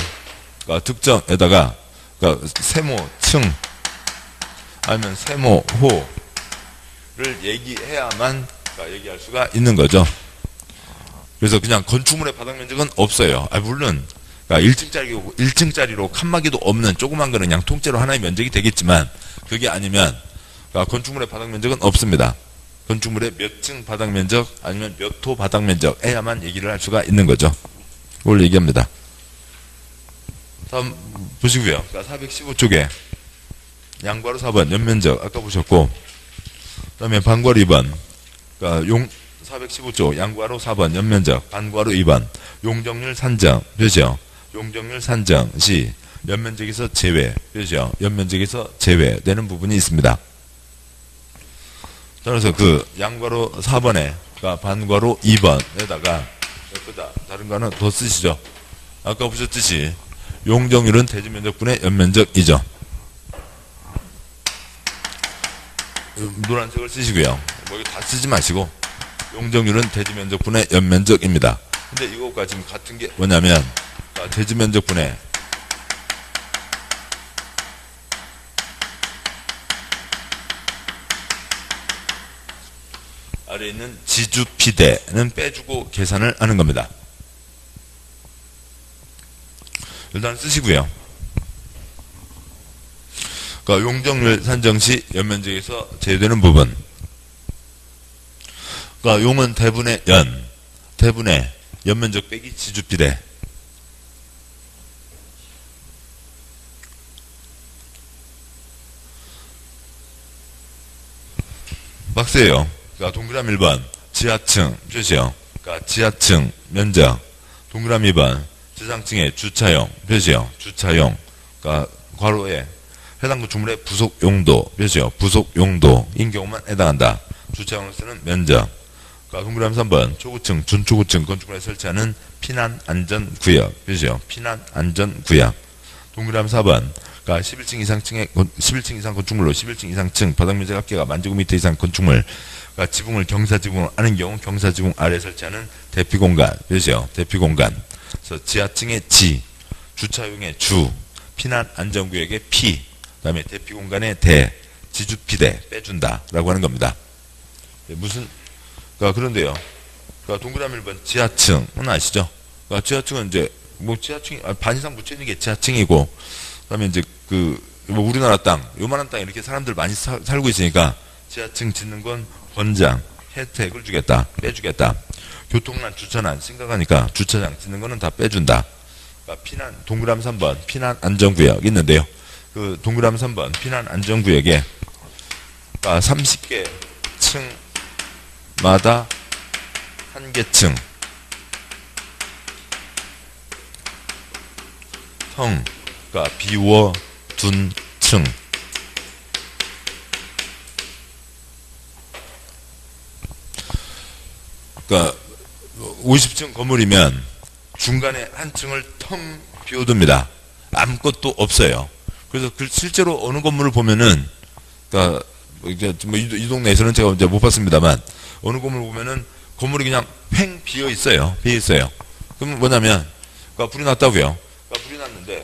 특정에다가 세모층 아니면 세모호를 얘기해야만 얘기할 수가 있는 거죠. 그래서 그냥 건축물의 바닥 면적은 없어요. 물론 1층짜리로 칸막이도 없는 조그만 거는 그냥 통째로 하나의 면적이 되겠지만 그게 아니면 건축물의 바닥 면적은 없습니다. 건축물의 몇 층 바닥 면적 아니면 몇 호 바닥 면적에야만 얘기를 할 수가 있는 거죠. 그걸 얘기합니다. 다음 보시고요. 415쪽에 양괄호 4번 연면적 아까 보셨고 그 다음에 반괄호 2번 415쪽 양괄호 4번 연면적 반괄호 2번 용적률 산정 표시요. 용적률 산정 시 연면적에서 제외 표시요. 연면적에서 제외되는 부분이 있습니다. 따라서 양괄호 4번에 반괄호 2번에다가 예쁘다 다른 거 하나 더 쓰시죠. 아까 보셨듯이 용적률은 대지면적분의 연면적이죠. 노란색을 쓰시고요. 이거 다 쓰지 마시고 용적률은 대지면적분의 연면적입니다. 근데 이거가 지금 같은 게 뭐냐면 대지면적분의 아래에 있는 지주피대는 빼주고 계산을 하는 겁니다. 일단 쓰시고요. 용적률 산정 시 연면적에서 제외되는 부분. 용은 대분의 대분의 연면적 빼기 지주피대. 박스예요. 동그라미 1번 지하층 표시요. 지하층 면적. 동그라미 2번 지상층의 주차용 표시요. 주차용. 괄호에 해당 건축물의 부속 용도 표시요. 부속 용도인 경우만 해당한다. 주차용을 쓰는 면적. 동그라미 3번 초고층 준초고층 건축물에 설치하는 피난 안전 구역 표시요. 피난 안전 구역. 동그라미 4번 11층 이상 건축물로 11층 이상층 바닥 면적 합계가 10,000제곱미터 이상 건축물 지붕을 경사지붕으로 하는 경우 경사지붕 아래에 설치하는 대피공간 표시요. 대피공간. 그래서 지하층의 지, 주차용의 주, 피난 안전구역의 피, 그 다음에 대피공간의 대, 지주피대 빼준다라고 하는 겁니다. 그런데요. 동그라미 1번 지하층은 아시죠? 지하층은 이제 지하층이 반 이상 묻혀 있는 게 지하층이고, 그다음에 이제 우리나라 땅, 요만한 땅 이렇게 사람들 많이 살고 있으니까 지하층 짓는 건 권장, 혜택을 주겠다, 빼주겠다. 교통난, 주차난 심각하니까 주차장 짓는 거는 다 빼준다. 피난, 동그라미 3번 피난 안전구역 있는데요. 동그라미 3번 피난 안전구역에 30개 층마다 한 개 층 비워둔 층. 50층 건물이면 중간에 한 층을 텅 비워둡니다. 아무것도 없어요. 그래서 실제로 어느 건물을 보면은, 이제 이 동네에서는 제가 이제 못 봤습니다만, 어느 건물 보면은 건물이 그냥 팽 비어 있어요. 그러면 뭐냐면, 불이 났다고요. 불이 났는데,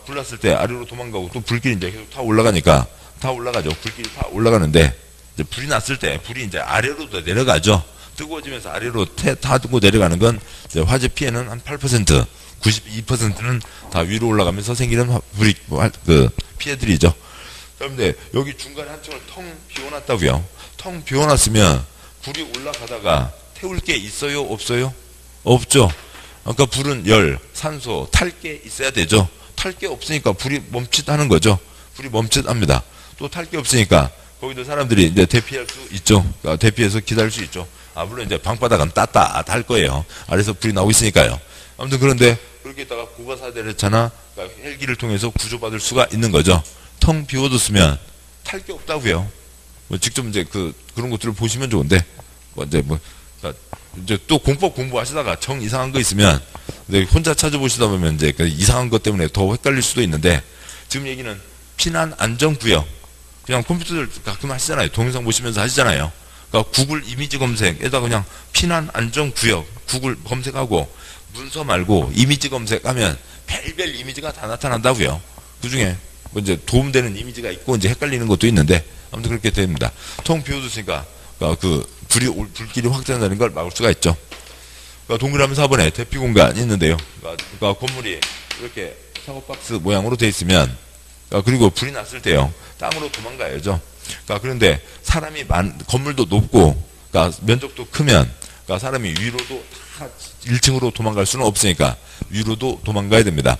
불 났을 때 아래로 도망가고 또 불길이 이제 계속 타 올라가죠. 불길이 타 올라가는데, 이제 불이 났을 때 불이 이제 아래로도 내려가죠. 뜨거워지면서 아래로 타고 내려가는 건 이제 화재 피해는 한 8%, 92%는 다 위로 올라가면서 생기는 피해들이죠. 그런데 여기 중간에 한 층을 텅 비워놨다고요. 텅 비워놨으면 불이 올라가다가 태울 게 있어요? 없어요? 없죠. 아까 불은 열, 산소, 탈 게 있어야 되죠. 탈 게 없으니까 불이 멈칫하는 거죠. 불이 멈칫합니다. 또 탈 게 없으니까 거기도 사람들이 이제 대피할 수 있죠. 대피해서 기다릴 수 있죠. 물론 이제 방바닥은 따뜻할 거예요. 아래서 불이 나오고 있으니까요. 아무튼 그런데 그렇게 있다가 고가사대차나 헬기를 통해서 구조받을 수가 있는 거죠. 텅 비워뒀으면 탈 게 없다고요. 직접 이제 그런 것들을 보시면 좋은데, 이제 또 공법 공부하시다가 정 이상한 거 있으면 혼자 찾아보시다 보면 이제 이상한 것 때문에 더 헷갈릴 수도 있는데, 지금 얘기는 피난 안전구역. 그냥 컴퓨터들 가끔 하시잖아요. 동영상 보시면서 하시잖아요. 구글 이미지 검색에다가 그냥 피난 안전구역 구글 검색하고 문서 말고 이미지 검색하면 별별 이미지가 다 나타난다고요. 그 중에 이제 도움되는 이미지가 있고 이제 헷갈리는 것도 있는데, 아무튼 그렇게 됩니다. 통 비워뒀으니까 불길이 확산되는 걸 막을 수가 있죠. 동그라미 4번에 대피 공간이 있는데요. 건물이 이렇게 사고박스 모양으로 되어 있으면, 그리고 불이 났을 때요, 땅으로 도망가야죠. 그런데 사람이 건물도 높고, 면적도 크면, 사람이 위로도 다 1층으로 도망갈 수는 없으니까 위로도 도망가야 됩니다.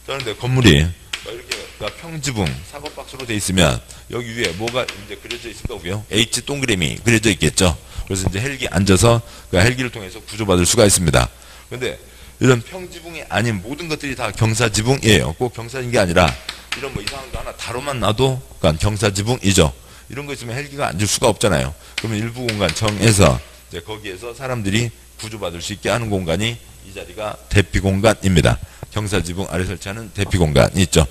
그런데 건물이 이렇게 평지붕 사고박스로 되어 있으면 여기 위에 뭐가 이제 그려져 있을 거고요. H 동그라미 그려져 있겠죠. 그래서 이제 헬기 앉아서 헬기를 통해서 구조받을 수가 있습니다. 그런데 이런 평지붕이 아닌 모든 것들이 다 경사지붕이에요. 꼭 경사인 게 아니라 이런 이상한 거 하나 다로만 놔도 경사지붕이죠. 이런 거 있으면 헬기가 앉을 수가 없잖아요. 그러면 일부 공간 정해서 이제 거기에서 사람들이 구조받을 수 있게 하는 공간이 이 자리가 대피 공간입니다. 경사지붕 아래 설치하는 대피 공간이 있죠.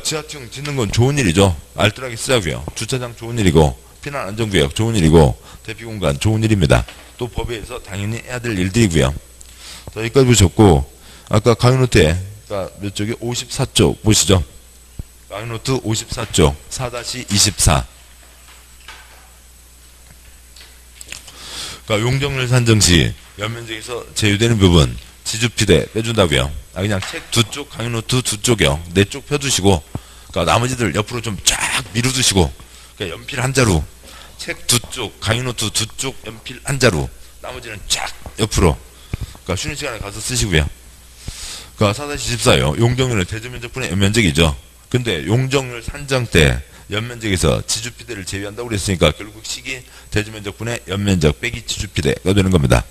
지하층 짓는 건 좋은 일이죠. 알뜰하게 쓰자고요. 주차장 좋은 일이고, 피난 안전구역 좋은 일이고, 대피 공간 좋은 일입니다. 또 법에 의해서 당연히 해야 될 일들이고요. 자, 여기까지 보셨고, 아까 강의노트에 몇 쪽이 54쪽 보시죠. 강의노트 54쪽 4-24. 용적률 산정 시 연면적에서 제외되는 부분 지주피대 빼준다고요. 그냥 책 두 쪽, 강의노트 두 쪽이요. 네 쪽 펴두시고, 나머지들 옆으로 좀 쫙 밀어두시고, 연필 한 자루, 책 두 쪽, 강의노트 두 쪽 연필 한 자루, 나머지는 쫙 옆으로. 쉬는 시간에 가서 쓰시고요. 4-24요. 용적률은 대지면적분의 연면적이죠. 근데 용적률 산정 때 연면적에서 지주피대를 제외한다고 그랬으니까 결국 식이 대지면적분의 연면적 빼기 지주피대가 되는 겁니다.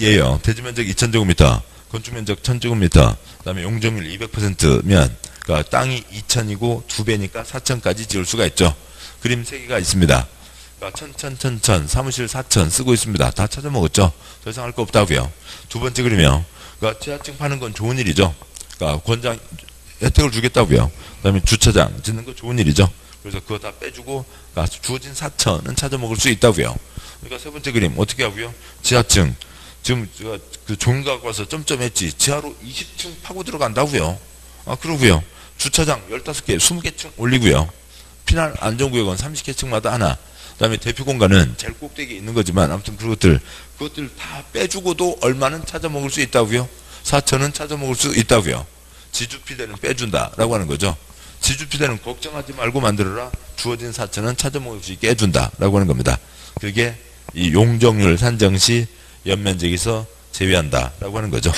얘요. 대지면적 2000제곱미터, 건축면적 1000제곱미터, 그 다음에 용적률 200%면 땅이 2000이고 2배니까 4000까지 지을 수가 있죠. 그림 3개가 있습니다. 1000, 사무실 4000 쓰고 있습니다. 다 찾아먹었죠. 더 이상 할 거 없다고요. 두 번째 그림이요. 지하층 파는 건 좋은 일이죠. 권장 혜택을 주겠다고요. 그 다음에 주차장 짓는 거 좋은 일이죠. 그래서 그거 다 빼주고 주어진 4000은 찾아먹을 수 있다고요. 그러니까 세 번째 그림 어떻게 하고요? 지하층 지금 종이 갖고 와서 점점했지. 지하로 20층 파고 들어간다고요. 그러고요. 주차장 15개, 20개 층 올리고요. 피난 안전구역은 30개층마다 하나. 그다음에 대피 공간은 제일 꼭대기에 있는 거지만 아무튼 그것들 다 빼주고도 얼마는 찾아 먹을 수 있다고요? 4천은 찾아 먹을 수 있다고요. 지주피대는 빼준다라고 하는 거죠. 지주피대는 걱정하지 말고 만들어라. 주어진 4천은 찾아 먹을 수 있게 해준다라고 하는 겁니다. 그게 이 용적률 산정시 연면적에서 제외한다라고 하는 거죠.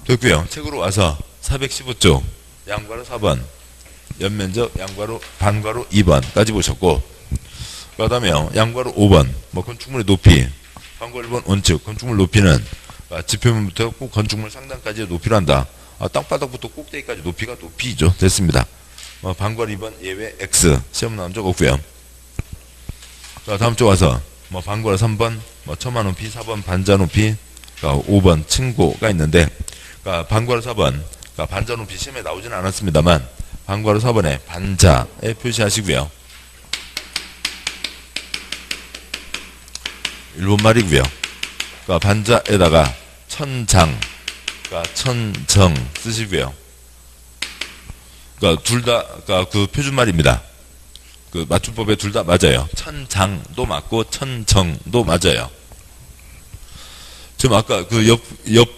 됐고요. 책으로 와서 415쪽 양괄호 4번 연면적 양괄호 반괄호 2번까지 보셨고, 그 다음에 양괄호 5번 뭐 건축물의 높이 반괄호 1번 원칙 건축물 높이는 지표면부터 꼭 건축물 상단까지의 높이를 한다. 땅바닥부터 꼭대기까지 높이가 높이죠. 됐습니다. 반괄호 2번 예외 X 시험 나온 적 없고요. 자, 다음 쪽 와서 반괄호 3번 처마 높이 4번 반자 높이 5번 층고가 있는데, 반괄호 4번 반자 높이 시험에 나오지는 않았습니다만 반괄호 4번에 반자에 표시하시고요. 일본 말이고요. 반자에다가 천장, 천정 쓰시고요. 둘 다 그 표준말입니다. 그 맞춤법에 둘 다 맞아요. 천장도 맞고 천정도 맞아요. 지금 아까 그 옆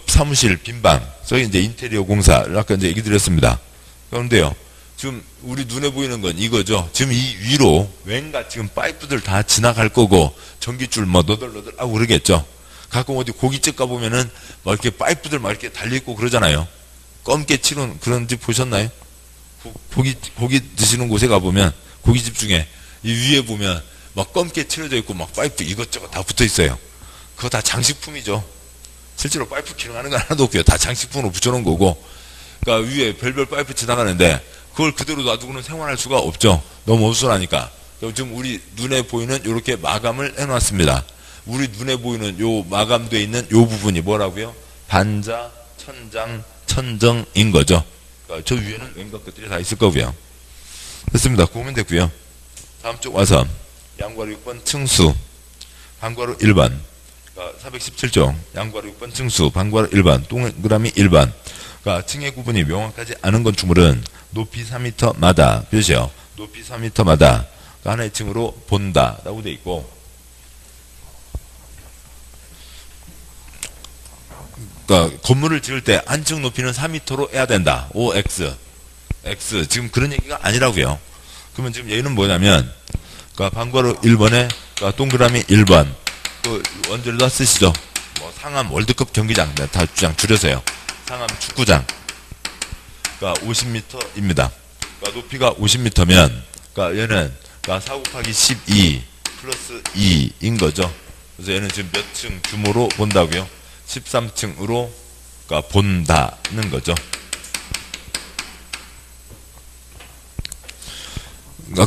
사무실 빈방, 저기 이제 인테리어 공사를 아까 이제 얘기 드렸습니다. 그런데요, 지금 우리 눈에 보이는 건 이거죠. 지금 이 위로 왠가 지금 파이프들 다 지나갈 거고 전기줄 너덜너덜 하고 그러겠죠. 가끔 어디 고깃집 가보면은 이렇게 파이프들 이렇게 달려있고 그러잖아요. 검게 치는 그런 집 보셨나요? 고기 드시는 곳에 가보면 고깃집 중에 이 위에 보면 검게 칠해져 있고 파이프 이것저것 다 붙어 있어요. 그거 다 장식품이죠. 실제로 파이프 기능하는 건 하나도 없고요. 다 장식품으로 붙여놓은 거고, 위에 별별 파이프 지나가는데 그걸 그대로 놔두고는 생활할 수가 없죠. 너무 어수선하니까. 지금 우리 눈에 보이는 이렇게 마감을 해놨습니다. 우리 눈에 보이는 요 마감되어 있는 요 부분이 뭐라고요? 반자, 천장, 천정인 거죠. 저 위에는 왠가 것들이 다 있을 거고요. 됐습니다. 그거면 됐고요. 다음 쪽 와서 양괄호 6번 층수 반괄호 1번 417쪽 양괄호 6번 층수 반괄호 1번 동그라미 1번 층의 구분이 명확하지 않은 건축물은 높이 4m마다 표시요. 높이 4m마다 하나의 층으로 본다 라고 되어 있고, 건물을 지을 때 한 층 높이는 4m로 해야 된다. OX X 지금 그런 얘기가 아니라고요. 그러면 지금 얘는 뭐냐면 반괄호 1번에 동그라미 1번 그 원제를 다 쓰시죠. 상암 월드컵 경기장 다 주장 줄여서요. 상암 축구장 50m입니다. 높이가 50m면 얘는 4 곱하기 12 플러스 2인 거죠. 그래서 얘는 지금 몇 층 규모로 본다고요? 13층으로 본다는 거죠.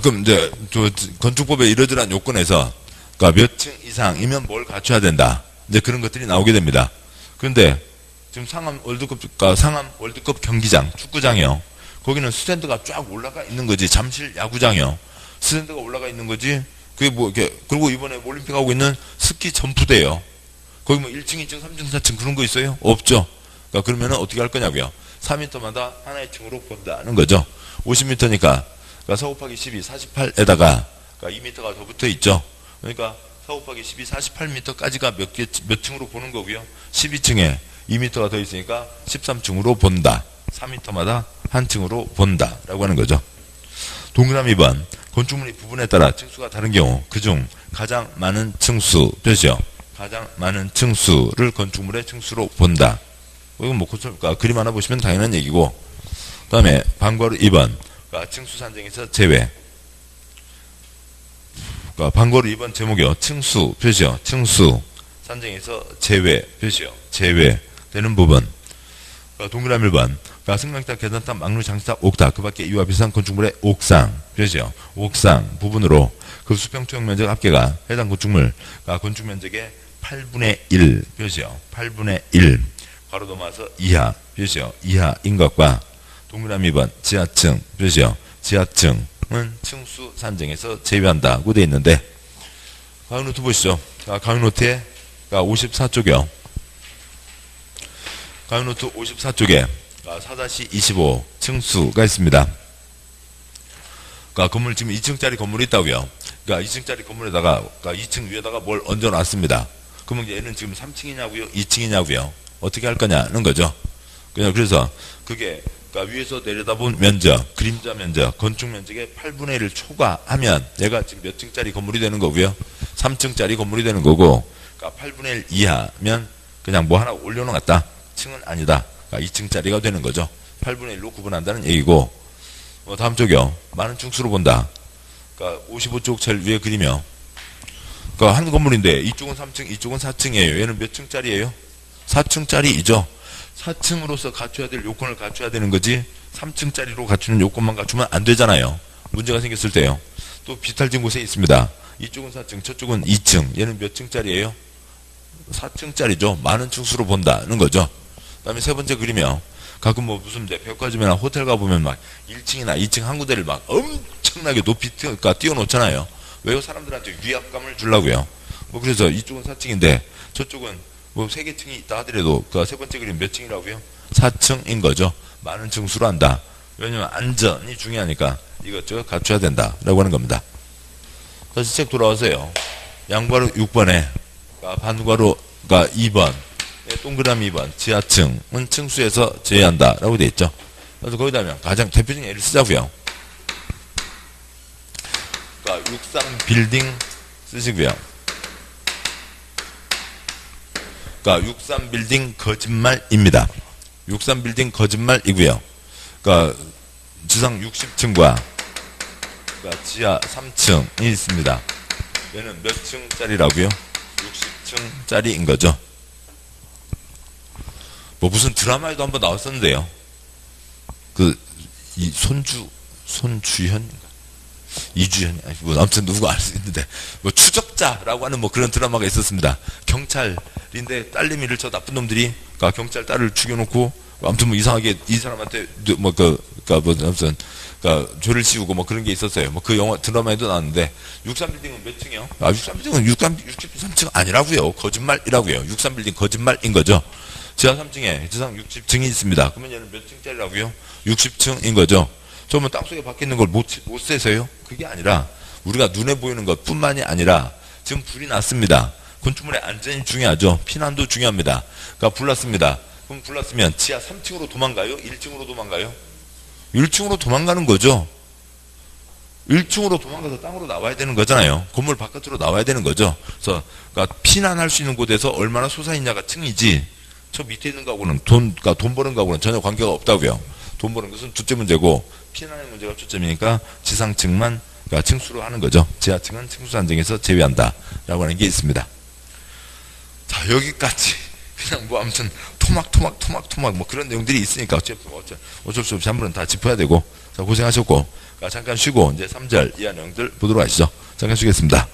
그럼 이제 건축법에 이러저러한 요건에서 몇 층 이상이면 뭘 갖춰야 된다. 이제 그런 것들이 나오게 됩니다. 그런데 지금 상암 월드컵 경기장 축구장이요. 거기는 스탠드가 쫙 올라가 있는 거지. 잠실 야구장이요. 스탠드가 올라가 있는 거지. 그게 그리고 이번에 올림픽 하고 있는 스키 점프대요. 거기 1층, 2층, 3층, 4층 그런 거 있어요? 없죠. 그러면은 어떻게 할 거냐고요. 4m마다 하나의 층으로 본다는 거죠. 50m니까 4 곱하기 12, 48에다가 2m가 더 붙어 있죠. 그러니까 4 곱하기 12, 48m까지가 몇 층으로 보는 거고요. 12층에 2m가 더 있으니까 13층으로 본다. 4m마다 한 층으로 본다. 라고 하는 거죠. 동그라미 2번. 건축물의 부분에 따라 층수가 다른 경우 그중 가장 많은 층수 표시요. 가장 많은 층수를 건축물의 층수로 본다. 이건 그림 하나 보시면 당연한 얘기고, 그 다음에 반괄호 2번. 층수 산정에서 제외. 반괄호 2번 제목이요. 층수 표시요. 층수 산정에서 제외 표시요. 제외 되는 부분. 동그라미 1번. 승강탑, 계단탑, 막루, 장시탑, 옥탑 그 밖에 이와 비슷한 건축물의 옥상 표시요. 옥상 부분으로 그 수평 투영 면적 합계가 해당 건축물 건축 면적의 8분의 1 표시요. 8분의 1 괄호 넘어서 이하 표시요. 이하인 것과 동그라미 2번 지하층 표시요. 지하층은 층수 산정에서 제외한다고 되어 있는데, 강의노트 보시죠. 강의노트에 54쪽이요. 강의노트 54쪽에 4-25 층수가 있습니다. 그러니까 건물 지금 2층짜리 건물이 있다고요. 그러니까 2층짜리 건물에다가, 그러니까 2층 위에다가 뭘 얹어놨습니다. 그러면 얘는 지금 3층이냐고요? 2층이냐고요? 어떻게 할 거냐는 거죠. 그냥 그래서 그게, 그러니까 위에서 내려다본 면적, 그림자 면적, 건축 면적의 8분의 1을 초과하면 얘가 지금 몇 층짜리 건물이 되는 거고요. 3층짜리 건물이 되는 거고, 그러니까 8분의 1 이하면 그냥 뭐 하나 올려놓았다. 층은 아니다. 그러니까 2층짜리가 되는 거죠. 8분의 1로 구분한다는 얘기고, 다음 쪽이요. 많은 층수로 본다. 그러니까 55쪽 제일 위에 그리며, 그러니까 한 건물인데 이쪽은 3층, 이쪽은 4층이에요. 얘는 몇 층짜리예요? 4층짜리이죠. 4층으로서 갖춰야 될 요건을 갖춰야 되는 거지 3층짜리로 갖추는 요건만 갖추면 안 되잖아요. 문제가 생겼을 때요. 또 비탈진 곳에 있습니다. 이쪽은 4층, 저쪽은 2층. 얘는 몇 층짜리예요? 4층짜리죠. 많은 층수로 본다는 거죠. 그 다음에 세 번째 그리며 가끔 뭐 무슨 백화점이나 호텔 가보면 막 1층이나 2층 한 구대를 막 엄청나게 높이 띄워놓잖아요. 왜요? 사람들한테 위압감을 주려고요. 뭐 그래서 이쪽은 4층인데 저쪽은 뭐 3개 층이 있다 하더라도 그 세 번째 그림 몇 층이라고요? 4층인 거죠. 많은 층수로 한다. 왜냐면 안전이 중요하니까 이것저것 갖춰야 된다라고 하는 겁니다. 다시 책 돌아와서요. 양괄호 6번에 반괄호가 2번 동그라미 2번 지하층은 층수에서 제외한다 라고 되어 있죠. 그래서 거기다 하면 가장 대표적인 예를 쓰자고요. 그러니까 63 빌딩 쓰시고요. 그러니까 63 빌딩 거짓말입니다. 63 빌딩 거짓말이고요. 그러니까 지상 60층과 그러니까 지하 3층이 있습니다. 얘는 몇 층짜리라고요? 60층짜리인 거죠. 뭐 무슨 드라마에도 한번 나왔었는데요. 이 손주현? 이주현? 뭐 아무튼 누구가 알 수 있는데, 뭐 추적자라고 하는 뭐 그런 드라마가 있었습니다. 경찰인데 딸내미를 저 나쁜 놈들이, 그러니까 경찰 딸을 죽여놓고, 아무튼 뭐 이상하게 이 사람한테 아무튼, 그러니까 죄를 씌우고 뭐 그런 게 있었어요. 뭐 그 영화 드라마에도 나왔는데, 63빌딩은 몇 층이요? 63빌딩은 63층 아니라고요. 거짓말이라고요. 63빌딩 거짓말인 거죠. 지하 3층에 지상 60층이 있습니다. 그러면 얘는 몇 층짜리라고요? 60층인 거죠. 저는 땅속에 박혀 있는 걸 못 세서요? 그게 아니라 우리가 눈에 보이는 것 뿐만이 아니라 지금 불이 났습니다. 건축물의 안전이 중요하죠. 피난도 중요합니다. 그러니까 불났습니다. 그럼 불났으면 지하 3층으로 도망가요? 1층으로 도망가요? 1층으로 도망가는 거죠. 1층으로 도망가서 땅으로 나와야 되는 거잖아요. 건물 바깥으로 나와야 되는 거죠. 그래서 그러니까 피난할 수 있는 곳에서 얼마나 솟아있냐가 층이지 저 밑에 있는 거하고는 그러니까 돈 버는 거하고는 전혀 관계가 없다고요. 돈 버는 것은 둘째 문제고 피난의 문제가 초점이니까 지상층만 그러니까 층수로 하는 거죠. 지하층은 층수 산정에서 제외한다 라고 하는 게 있습니다. 자, 여기까지 그냥 뭐 아무튼 토막 뭐 그런 내용들이 있으니까 어쩔 수 없이 한 번은 다 짚어야 되고. 자, 고생하셨고 잠깐 쉬고 이제 3절 이하 내용들 보도록 하시죠. 잠깐 쉬겠습니다.